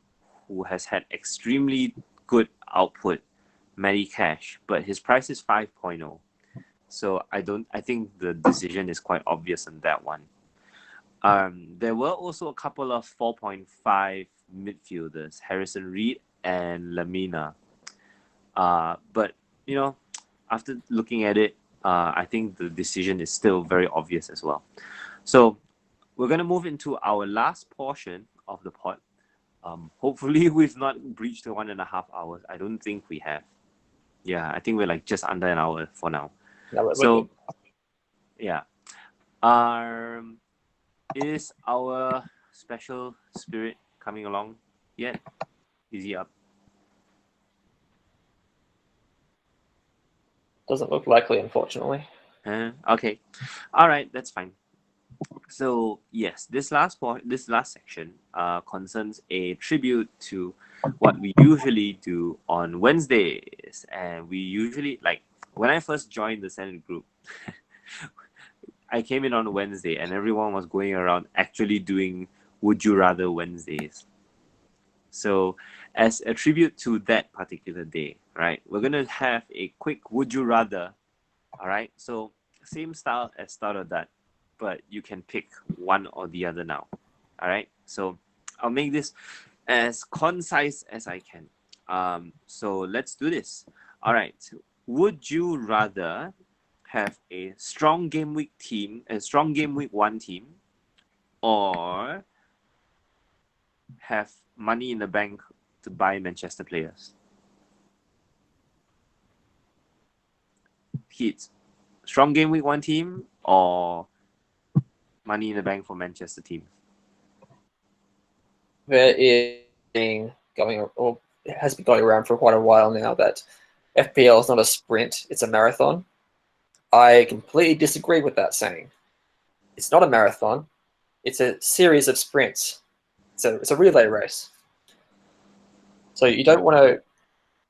who has had extremely good output, Matty Cash, but his price is 5.0. So I think the decision is quite obvious on that one. There were also a couple of 4.5 midfielders, Harrison Reed and Lamina. But after looking at it, I think the decision is still very obvious as well. So we're gonna move into our last portion of the pod. Hopefully we've not breached the 1.5 hours. I don't think we have. Yeah, I think we're like just under an hour for now. So yeah. Is our special spirit coming along yet? Is he up? Doesn't look likely, unfortunately. Okay. All right, that's fine. So yes, this last section concerns a tribute to what we usually do on Wednesdays, and we usually like when I first joined the Senate group. I came in on a Wednesday, and everyone was going around actually doing Would You Rather Wednesdays. So, as a tribute to that particular day, right, we're gonna have a quick Would You Rather. All right, so same style as start of that, but you can pick one or the other now. All right, so I'll make this as concise as I can. So let's do this. All right, would you rather have a strong game week 1 team, or have money in the bank to buy Manchester players? Keeds, strong game week 1 team or money in the bank for Manchester team? There is going, or it has been going around for quite a while now, that FPL is not a sprint, it's a marathon. I completely disagree with that saying. It's not a marathon, it's a series of sprints. It's a relay race. So you don't want to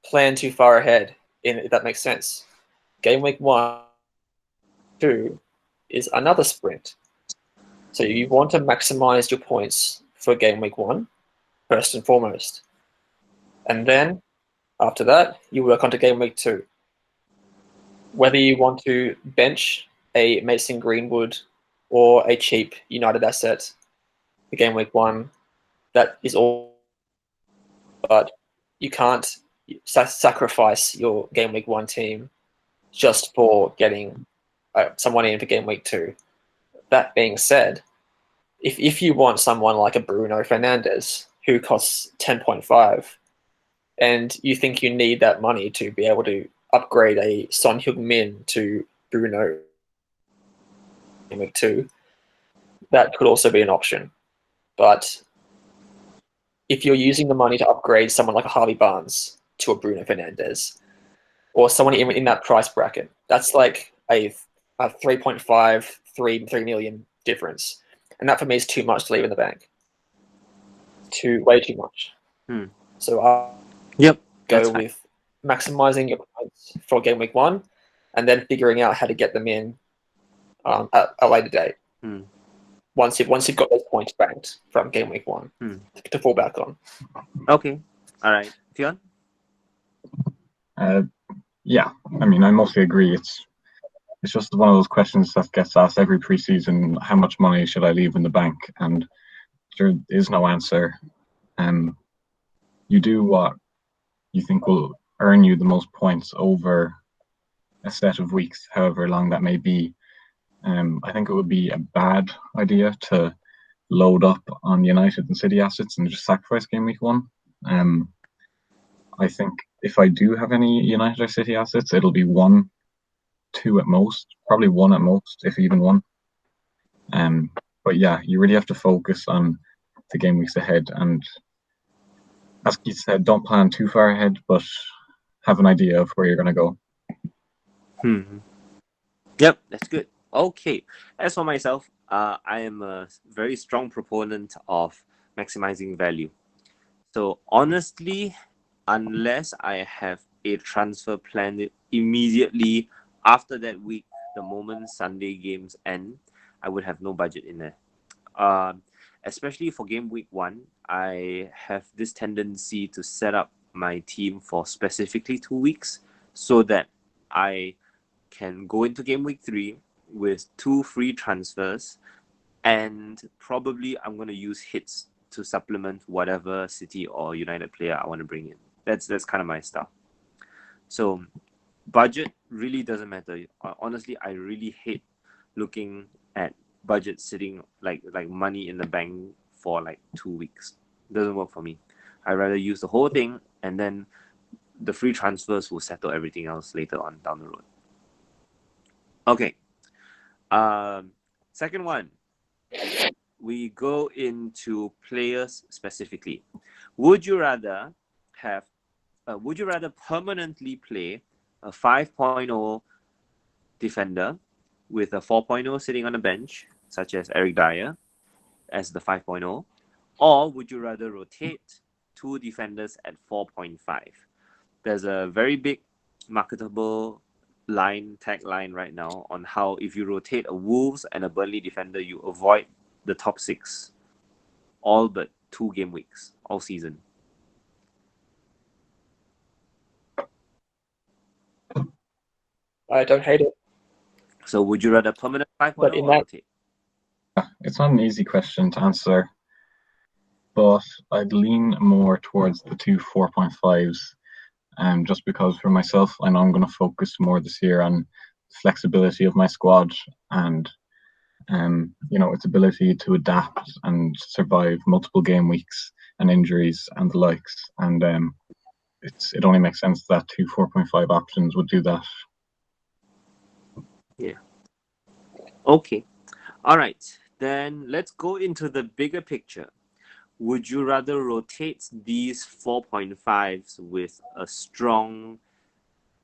plan too far ahead, if that makes sense. Game week 1, 2 is another sprint. So you want to maximize your points for game week 1, first and foremost. And then after that, you work on to game week 2. Whether you want to bench a Mason Greenwood or a cheap United asset for game week 1, that is all. But you can't sacrifice your game week 1 team just for getting someone in for game week 2. That being said, if you want someone like a Bruno Fernandes who costs 10.5, and you think you need that money to be able to upgrade a Son Heung-min to Bruno game week 2, that could also be an option. But if you're using the money to upgrade someone like a Harvey Barnes to a Bruno Fernandes, or someone in that price bracket, that's like a 3.5, 3 million difference. And that for me is too much to leave in the bank. Way too much. So I'll go with maximizing your points for game week 1, and then figuring out how to get them in at a later date. Once you've got those points banked from game week 1 to fall back on. Okay, all right, Fionn. Yeah, I mean, I mostly agree. It's just one of those questions that gets asked every preseason: how much money should I leave in the bank? And there is no answer. You do what you think will earn you the most points over a set of weeks, however long that may be. I think it would be a bad idea to load up on United and City assets and just sacrifice game week 1. I think if I do have any United or City assets, it'll be 1, 2 at most, probably 1 at most, if even 1. But yeah, you really have to focus on the game weeks ahead, and as Keith said, don't plan too far ahead, but have an idea of where you're going to go. Yep, that's good. Okay, as for myself, I am a very strong proponent of maximizing value. So honestly, unless I have a transfer planned immediately after that week, the moment Sunday games end, I would have no budget in there. Especially for game week 1, I have this tendency to set up my team for specifically 2 weeks so that I can go into game week 3 with 2 free transfers, and probably I'm going to use hits to supplement whatever City or United player I want to bring in. That's kind of my style. So budget really doesn't matter. Honestly, I really hate looking at budget sitting like money in the bank for like 2 weeks. It doesn't work for me. I'd rather use the whole thing, and then the free transfers will settle everything else later on down the road. Okay. Second one, we go into players specifically. Would you rather permanently play a 5.0 defender with a 4.0 sitting on the bench, such as Eric Dyer as the 5.0, or would you rather rotate 2 defenders at 4.5? There's a very big marketable tagline right now on how if you rotate a Wolves and a Burnley defender, you avoid the top 6 all but 2 game weeks all season. I don't hate it. So would you rather permanent 5.0 But in or that- rotate? It's not an easy question to answer, but I'd lean more towards the 2 4.5s. Just because for myself, I know I'm going to focus more this year on flexibility of my squad and its ability to adapt and survive multiple game weeks and injuries and the likes. And it only makes sense that 2 4.5 options would do that. Yeah. Okay. All right. Then let's go into the bigger picture. Would you rather rotate these 4.5s with a strong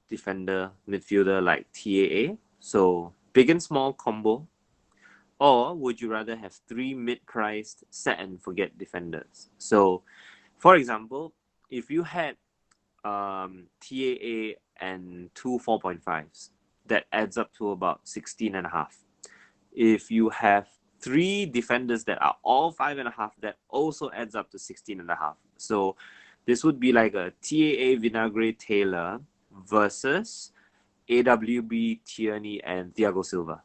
defender midfielder like TAA, so big and small combo, or would you rather have 3 mid-priced set and forget defenders? So, for example, if you had TAA and 2 4.5s, that adds up to about 16.5. If you have 3 defenders that are all 5.5, that also adds up to 16.5. So this would be like a TAA Vinagre Taylor versus AWB Tierney and Thiago Silva.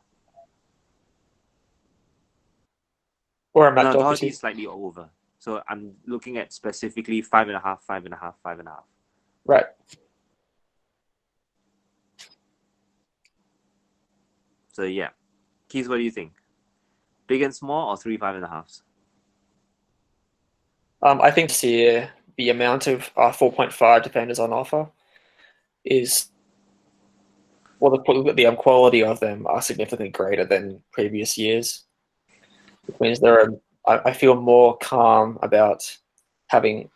Or a Matt No, Doherty. Doherty is slightly over. So I'm looking at specifically 5.5, 5.5, 5.5. Right. So yeah. Keys, what do you think? Big and small or 3 5.5s? I think this year the amount of 4.5 defenders on offer is, well, the quality of them are significantly greater than previous years. Which means I feel more calm about having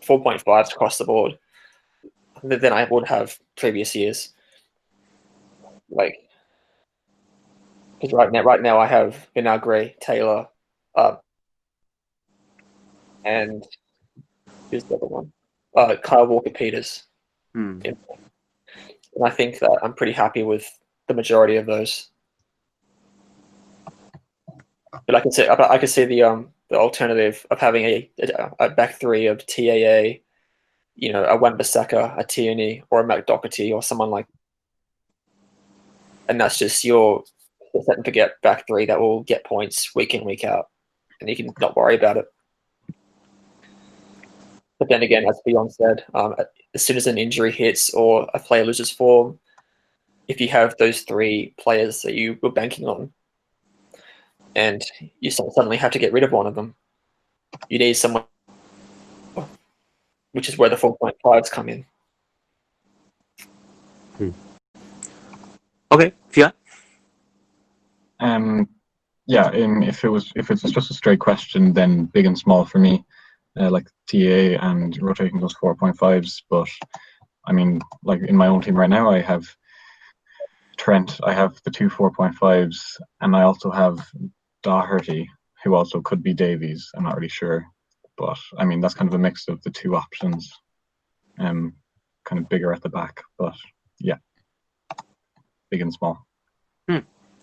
4.5s across the board than I would have previous years. Like, because right now I have Vinagre, Taylor, and who's the other one? Kyle Walker-Peters. Hmm. And I think that I'm pretty happy with the majority of those. But I can see the alternative of having a back 3 of TAA, a Wan-Bissaka, a Tierney, or a Matt Doherty, or someone like, and that's just your set and forget back 3 that will get points week in, week out, and you can not worry about it. But then again, as Fionn said, as soon as an injury hits or a player loses form, if you have those 3 players that you were banking on, and you suddenly have to get rid of one of them, you need someone, which is where the 4.5s come in. Okay, Fionn? Yeah, if it's just a straight question, then big and small for me, like TA and rotating those 4.5s. But I mean, like in my own team right now, I have Trent, I have the 2 4.5s, and I also have Doherty, who also could be Davies. I'm not really sure, but I mean that's kind of a mix of the 2 options, kind of bigger at the back, but yeah, big and small.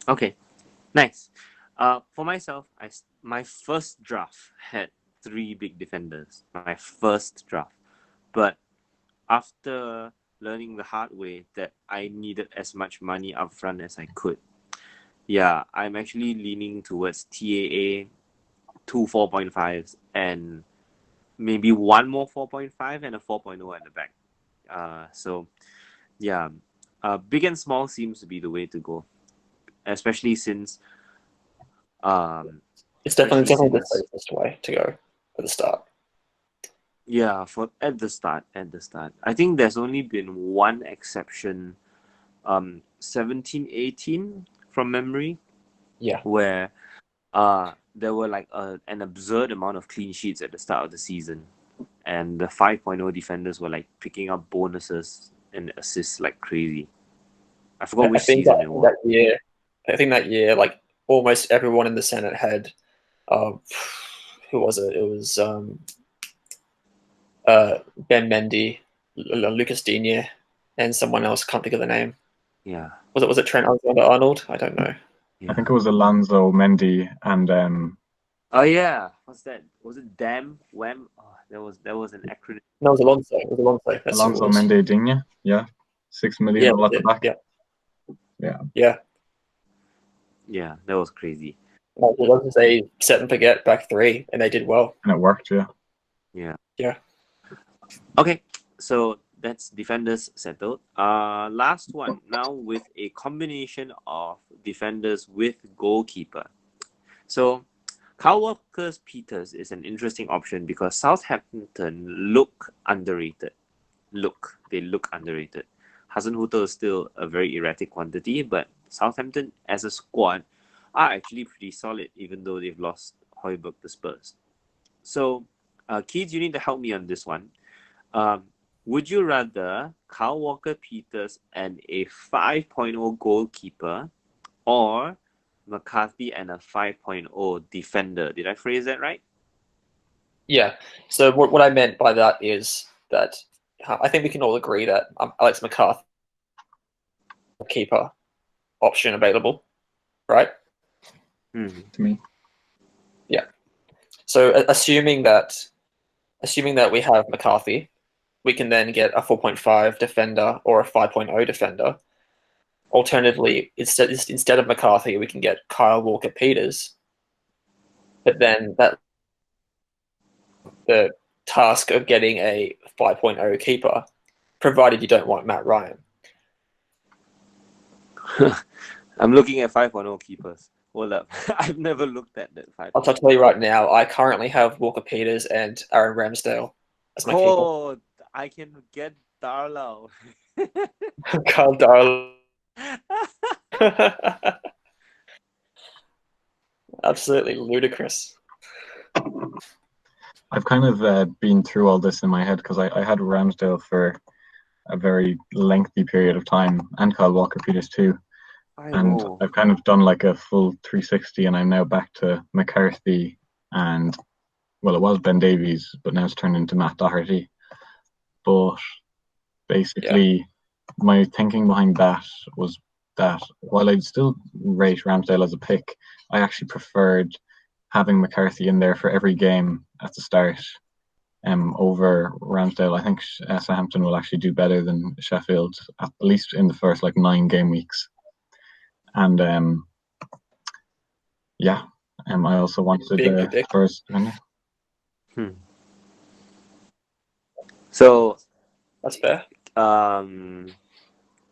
Okay, nice. For myself, my first draft had 3 big defenders. My first draft, but after learning the hard way that I needed as much money upfront as I could, yeah, I'm actually leaning towards TAA, 2 4.5s, and maybe 1 more 4.5 and a 4.0 at the back. So yeah, big and small seems to be the way to go, especially since it's definitely the safest way to go at the start. Yeah, at the start. I think there's only been one exception, 17-18 from memory. Yeah. Where there were like an absurd amount of clean sheets at the start of the season, and the 5.0 defenders were like picking up bonuses and assists like crazy. I forgot which season it was. I think that year, like almost everyone in the Senate had. Who was it? It was Ben Mendy, Lucas Digne, and someone else. Can't think of the name. Yeah. Was it Trent Alexander-Arnold? I don't know. Yeah. I think it was Alonso, Mendy, and Oh yeah, what's that? Was it Dam Wham? Oh, that was an acronym. No, it was Alonso. It was Alonso. That's who it Alonso, was. Mendy, Digne. Yeah, 6 million Yeah, all at the back. yeah, Yeah. yeah. Yeah, that was crazy. It was a set and forget back three, and they did well. And it worked, yeah. Yeah. Yeah. Okay, so that's defenders settled. Last one now with a combination of defenders with goalkeeper. So Kyle Walker-Peters is an interesting option because Southampton look underrated. They look underrated. Hasenhüttl is still a very erratic quantity, but Southampton as a squad are actually pretty solid, even though they've lost Højbjerg to Spurs. So, Keeds, you need to help me on this one. Would you rather Kyle Walker-Peters and a 5.0 goalkeeper, or McCarthy and a 5.0 defender? Did I phrase that right? Yeah. So what I meant by that is that I think we can all agree that Alex McCarthy keeper option available, right? Mm-hmm. To me. Yeah. So assuming that we have McCarthy, we can then get a 4.5 defender or a 5.0 defender. Alternatively, instead of McCarthy, we can get Kyle Walker-Peters. But then the task of getting a 5.0 keeper, provided you don't want Matt Ryan. I'm looking at 5.0 keepers. Hold up. I've never looked at that 5.0. I'll tell you right now, I currently have Walker-Peters and Aaron Ramsdale as my keeper. Oh, I can get Darlow. Carl Darlow. Absolutely ludicrous. I've kind of been through all this in my head because I had Ramsdale for a very lengthy period of time, and Kyle Walker-Peters too. And I've kind of done like a full 360, and I'm now back to McCarthy and, well, it was Ben Davies, but now it's turned into Matt Doherty. But basically, my thinking behind that was that while I'd still rate Ramsdale as a pick, I actually preferred having McCarthy in there for every game at the start over Ramsdale. I think Southampton will actually do better than Sheffield, at least in the first 9 game weeks. And I also wanted the first defender. So that's fair.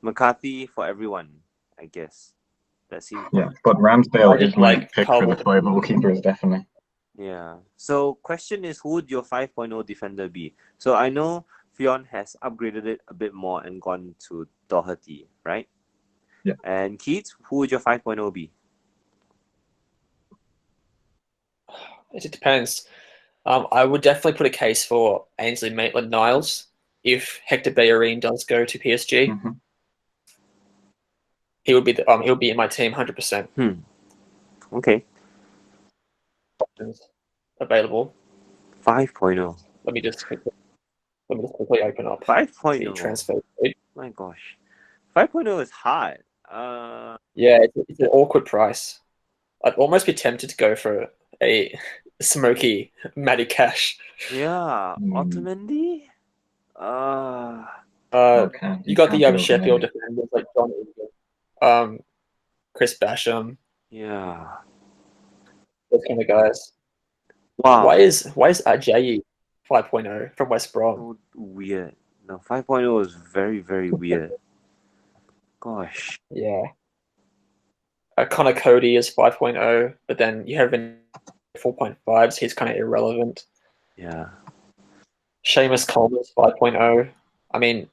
McCarthy for everyone, I guess. That seems but Ramsdale is my pick for the 5.0 keepers, definitely. Yeah. So question is, who would your 5.0 defender be? So I know Fionn has upgraded it a bit more and gone to Doherty, right? Yeah. And Keeds, who would your 5.0 be? It depends. I would definitely put a case for Ainsley Maitland-Niles if Hector Bellerin does go to PSG. Mm-hmm. He would be in my team 100%. Okay. Options available. 5.0. Let me just quickly open up 5.0. the transfer. My gosh, 5.0 is hard. Yeah, it's an awkward price. I'd almost be tempted to go for a smoky Matty Cash. Yeah, Otamendi. You got the Sheffield defenders like John Egan, Chris Basham. Yeah, those kind of guys. Wow. Why is Ajayi 5.0 from West Brom? So weird. No, 5.0 is very, very weird. Gosh. Yeah. Connor Cody is 5.0, but then you have in 4.5, so he's kind of irrelevant. Yeah. Seamus Coleman is 5.0. I mean,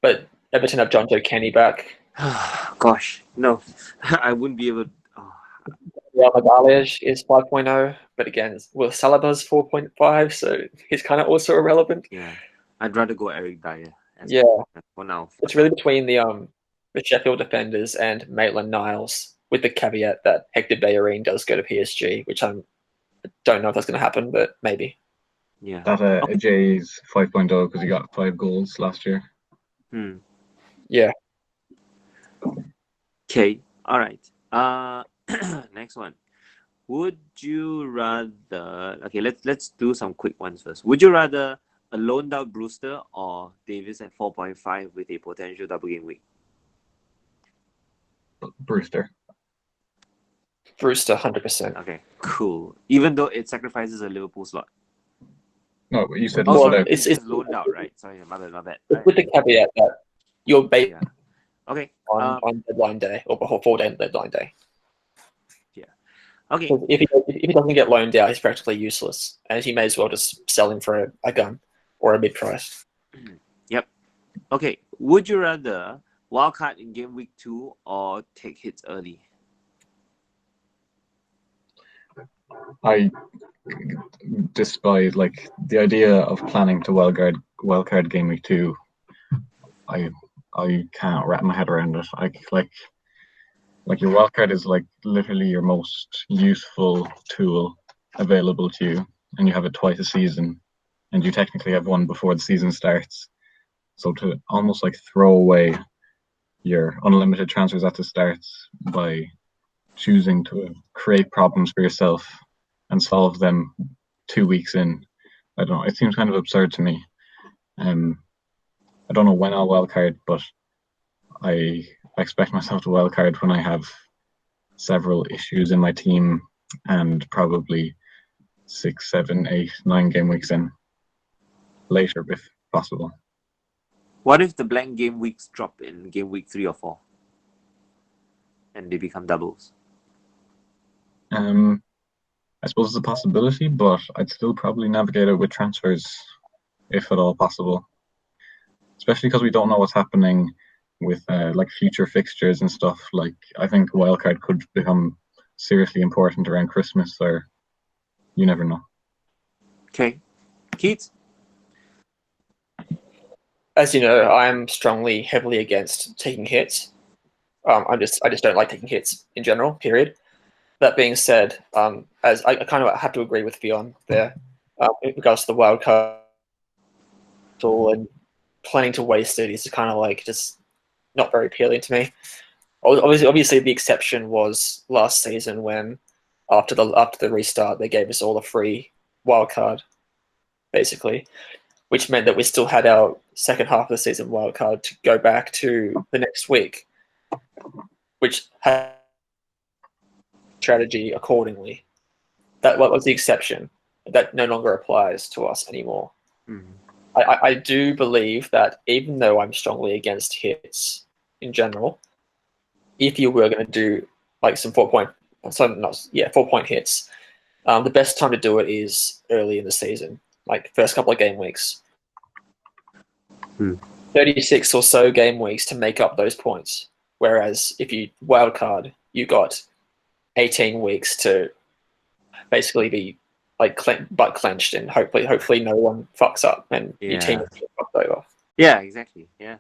but Everton have John Joe Kenny back. Gosh, no. I wouldn't be able to. Yeah, Magalhaes is 5.0, but again, Will Saliba's 4.5, so he's kind of also irrelevant. Yeah. I'd rather go Eric Dyer. Yeah. For now. It's really between the Sheffield defenders and Maitland-Niles with the caveat that Hector Bellerin does go to PSG, which I don't know if that's going to happen, but maybe. Yeah. That Ajay's 5.0 because he got 5 goals last year. Yeah. Okay. All right. Next one. Would you rather? Okay, let's do some quick ones first. Would you rather a loaned out Brewster or Davis at 4.5 with a potential double game week? Brewster. Brewster, 100%. Okay, cool. Even though it sacrifices a Liverpool slot. No, you said Oh, loaned sorry, out. it's loaned out, right? Sorry, my bad. With the caveat that you're based Okay. on deadline day or before deadline day. Yeah. Okay. If he doesn't get loaned out, he's practically useless, and he may as well just sell him for a gun or a mid price. Yep. Okay. Would you rather wildcard in game week 2 or take hits early? I despise like the idea of planning to wildcard game week 2. I can't wrap my head around it. Like your wildcard is like literally your most useful tool available to you, and you have it twice a season, and you technically have one before the season starts. So to almost like throw away your unlimited transfers at the start by choosing to create problems for yourself and solve them 2 weeks in, I don't know. It seems kind of absurd to me. I don't know when I'll wildcard, but I expect myself to wildcard when I have several issues in my team and probably 6, 7, 8, 9 game weeks in later if possible. What if the blank game weeks drop in game week 3 or 4 and they become doubles? I suppose it's a possibility, but I'd still probably navigate it with transfers if at all possible. Especially because we don't know what's happening with like future fixtures and stuff. Like I think wildcard could become seriously important around Christmas, or you never know. Okay. Keeds? As you know, I'm heavily against taking hits. I just don't like taking hits in general. Period. That being said, as I kind of have to agree with Fionn there, in regards to the wild card and planning to waste it is kind of like just not very appealing to me. Obviously, the exception was last season when after the restart they gave us all a free wild card, basically, which meant that we still had our second half of the season wildcard to go back to the next week, which had strategy accordingly. That was the exception. That no longer applies to us anymore. I do believe that even though I'm strongly against hits in general, if you were going to do like some 4-point hits, the best time to do it is early in the season, like first couple of game weeks. 36 or so game weeks to make up those points. Whereas if you wildcard, you got 18 weeks to basically be like butt clenched, and hopefully no one fucks up and your team is fucked over. Yeah, exactly. Yeah.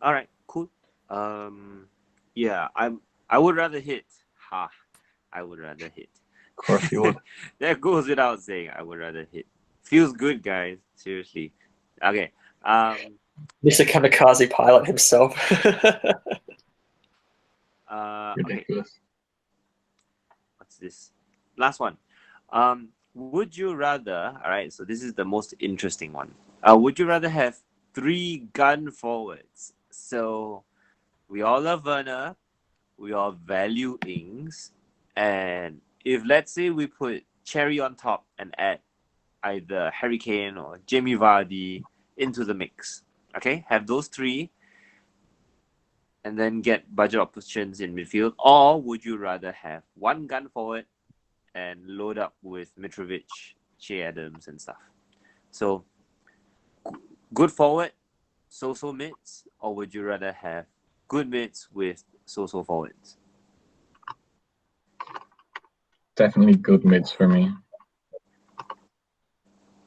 All right, cool. Yeah, I would rather hit. I would rather hit. Of course you would. That goes without saying. I would rather hit. Feels good, guys. Seriously. Okay. Mr. Kamikaze pilot himself. Ridiculous. Okay. What's this? Last one. Would you rather? All right. So this is the most interesting one. Would you rather have 3 gun forwards? So we all love Werner. We all value Ings, and if let's say we put cherry on top and add either Harry Kane or Jamie Vardy into the mix, okay, have those 3 and then get budget options in midfield, or would you rather have 1 gun forward and load up with Mitrovic, Che Adams and stuff? So good forward, so mids, or would you rather have good mids with so forwards? Definitely good mids for me.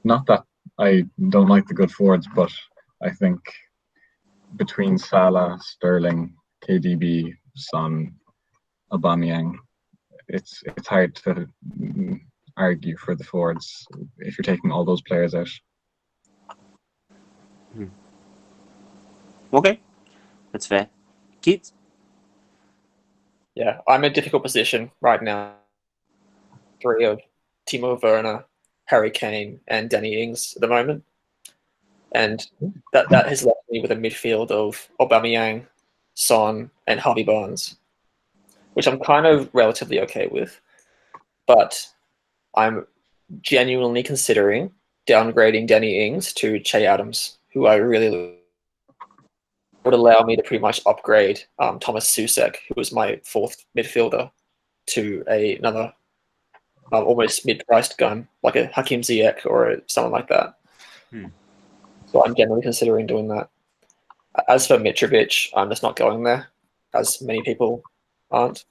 Not that I don't like the good forwards, but I think between Salah, Sterling, KDB, Son, Aubameyang. It's hard to argue for the forwards if you're taking all those players out. Okay, that's fair. Keeds? Yeah, I'm in a difficult position right now. 3 of Timo Werner, Harry Kane, and Danny Ings at the moment. And that has left me with a midfield of Aubameyang, Son, and Harvey Barnes, which I'm kind of relatively okay with. But I'm genuinely considering downgrading Danny Ings to Che Adams, who I really would allow me to pretty much upgrade Thomas Susek, who was my 4th midfielder, to another almost mid-priced gun, like a Hakim Ziyech or someone like that. So I'm generally considering doing that. As for Mitrovic, I'm just not going there, as many people aren't.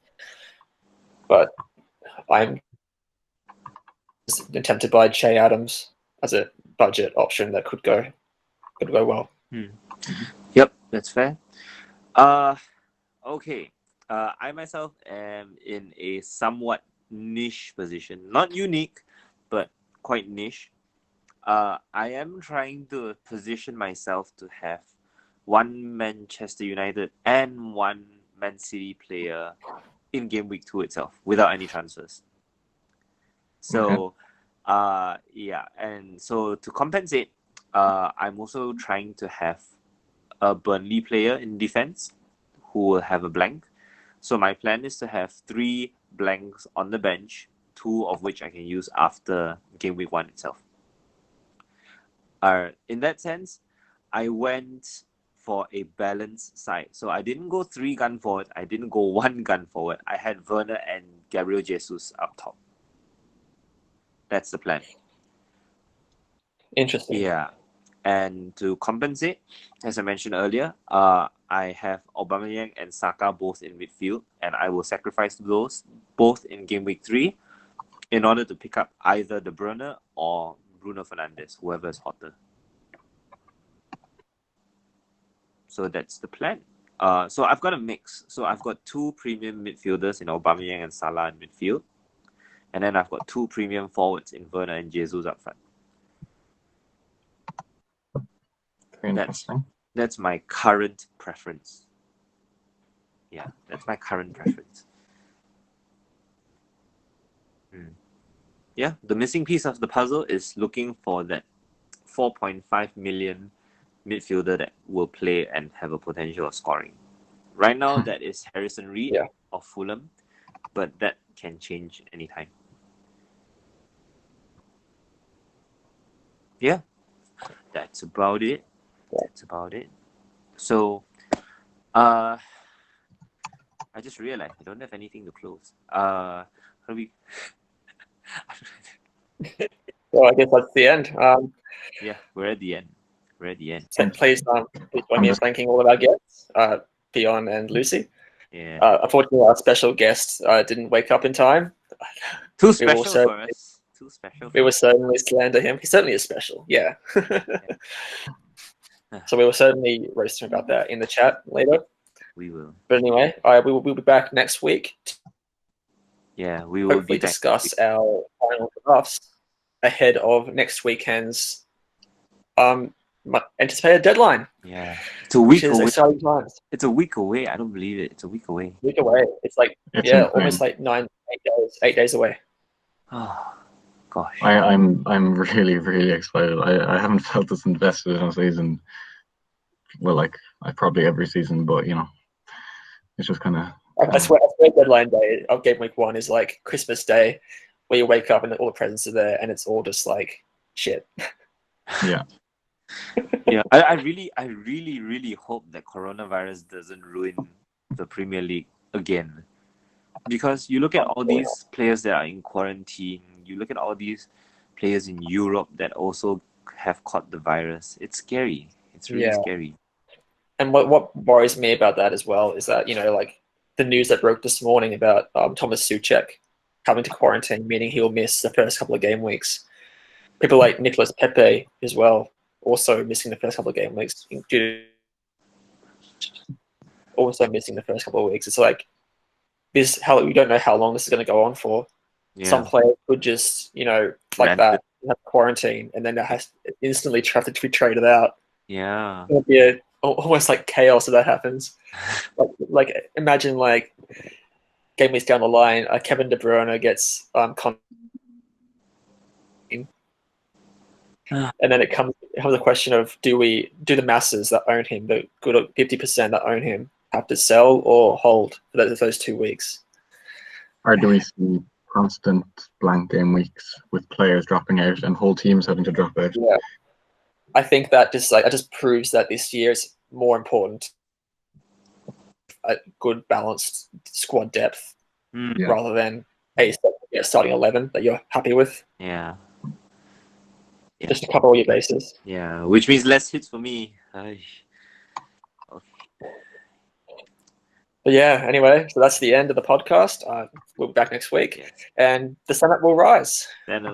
But I'm tempted by Che Adams as a budget option that could go well. Yep, that's fair. Okay. I myself am in a somewhat niche position. Not unique, but quite niche. I am trying to position myself to have one Manchester United and one Man City player in game week 2 itself without any transfers. So, yeah, and so to compensate, I'm also trying to have a Burnley player in defense who will have a blank. So my plan is to have 3 blanks on the bench, 2 of which I can use after game week 1 itself. In that sense, I went for a balanced side. So I didn't go 3 gun forward. I didn't go 1 gun forward. I had Werner and Gabriel Jesus up top. That's the plan. Interesting. Yeah. And to compensate, as I mentioned earlier, I have Aubameyang and Saka both in midfield, and I will sacrifice those both in game week 3 in order to pick up either De Bruyne or Bruno Fernandes, whoever is hotter. So that's the plan. So I've got a mix. So I've got 2 premium midfielders in Aubameyang and Salah in midfield, and then I've got 2 premium forwards in Werner and Jesus up front. Very interesting. That's my current preference. Yeah, that's my current preference. Yeah, the missing piece of the puzzle is looking for that 4.5 million midfielder that will play and have a potential of scoring. Right now, that is Harrison Reed of Fulham, but that can change anytime. Yeah, that's about it. That's about it. So, I just realized I don't have anything to close. How do we? Well, I guess that's the end. Yeah, we're at the end. So please join me in thanking all of our guests, Fionn and Lucy. Yeah. Unfortunately, our special guest didn't wake up in time. Too special for us. Too special. We will certainly slander him. He certainly is special. Yeah. So we will certainly roast him about that in the chat later. We will. But anyway, we'll be back next week. Yeah, we will hopefully discuss our final drafts ahead of next weekend's anticipated deadline. Yeah, it's a week away. Exciting times. It's a week away. I don't believe it. It's a week away. Week away. It's like insane. almost like 8 days away. Oh gosh. I'm really, really excited. I haven't felt this invested in a season. Well, like probably every season, but it's just kind of. I swear, deadline day of game week 1 is like Christmas Day, where you wake up and all the presents are there, and it's all just like shit. Yeah. Yeah, I really hope that coronavirus doesn't ruin the Premier League again, because you look at all these players that are in quarantine. You look at all these players in Europe that also have caught the virus. It's scary. It's really scary. And what worries me about that as well is that like the news that broke this morning about Thomas Souček having to quarantine, meaning he'll miss the first couple of game weeks. People like Nicolas Pepe as well, also missing the first couple of game weeks due to also missing the first couple of weeks. It's like we don't know how long this is going to go on for. Yeah. Some players could just, like Rancid. that, have quarantine, and then that has instantly have to be traded out. Yeah. It'll be almost like chaos if that happens. like imagine like game weeks down the line, Kevin De Bruyne gets and then it comes a question of do the masses that own him, the good 50% that own him, have to sell or hold for those 2 weeks? Or do we see constant blank game weeks with players dropping out and whole teams having to drop out? Yeah, I think that just proves that this year is more important. A good balanced squad depth rather than a starting 11 that you're happy with. Yeah. Just to cover all your bases. Yeah, which means less hits for me. But yeah, anyway, so that's the end of the podcast. We'll be back next week, and the Senate will rise. Then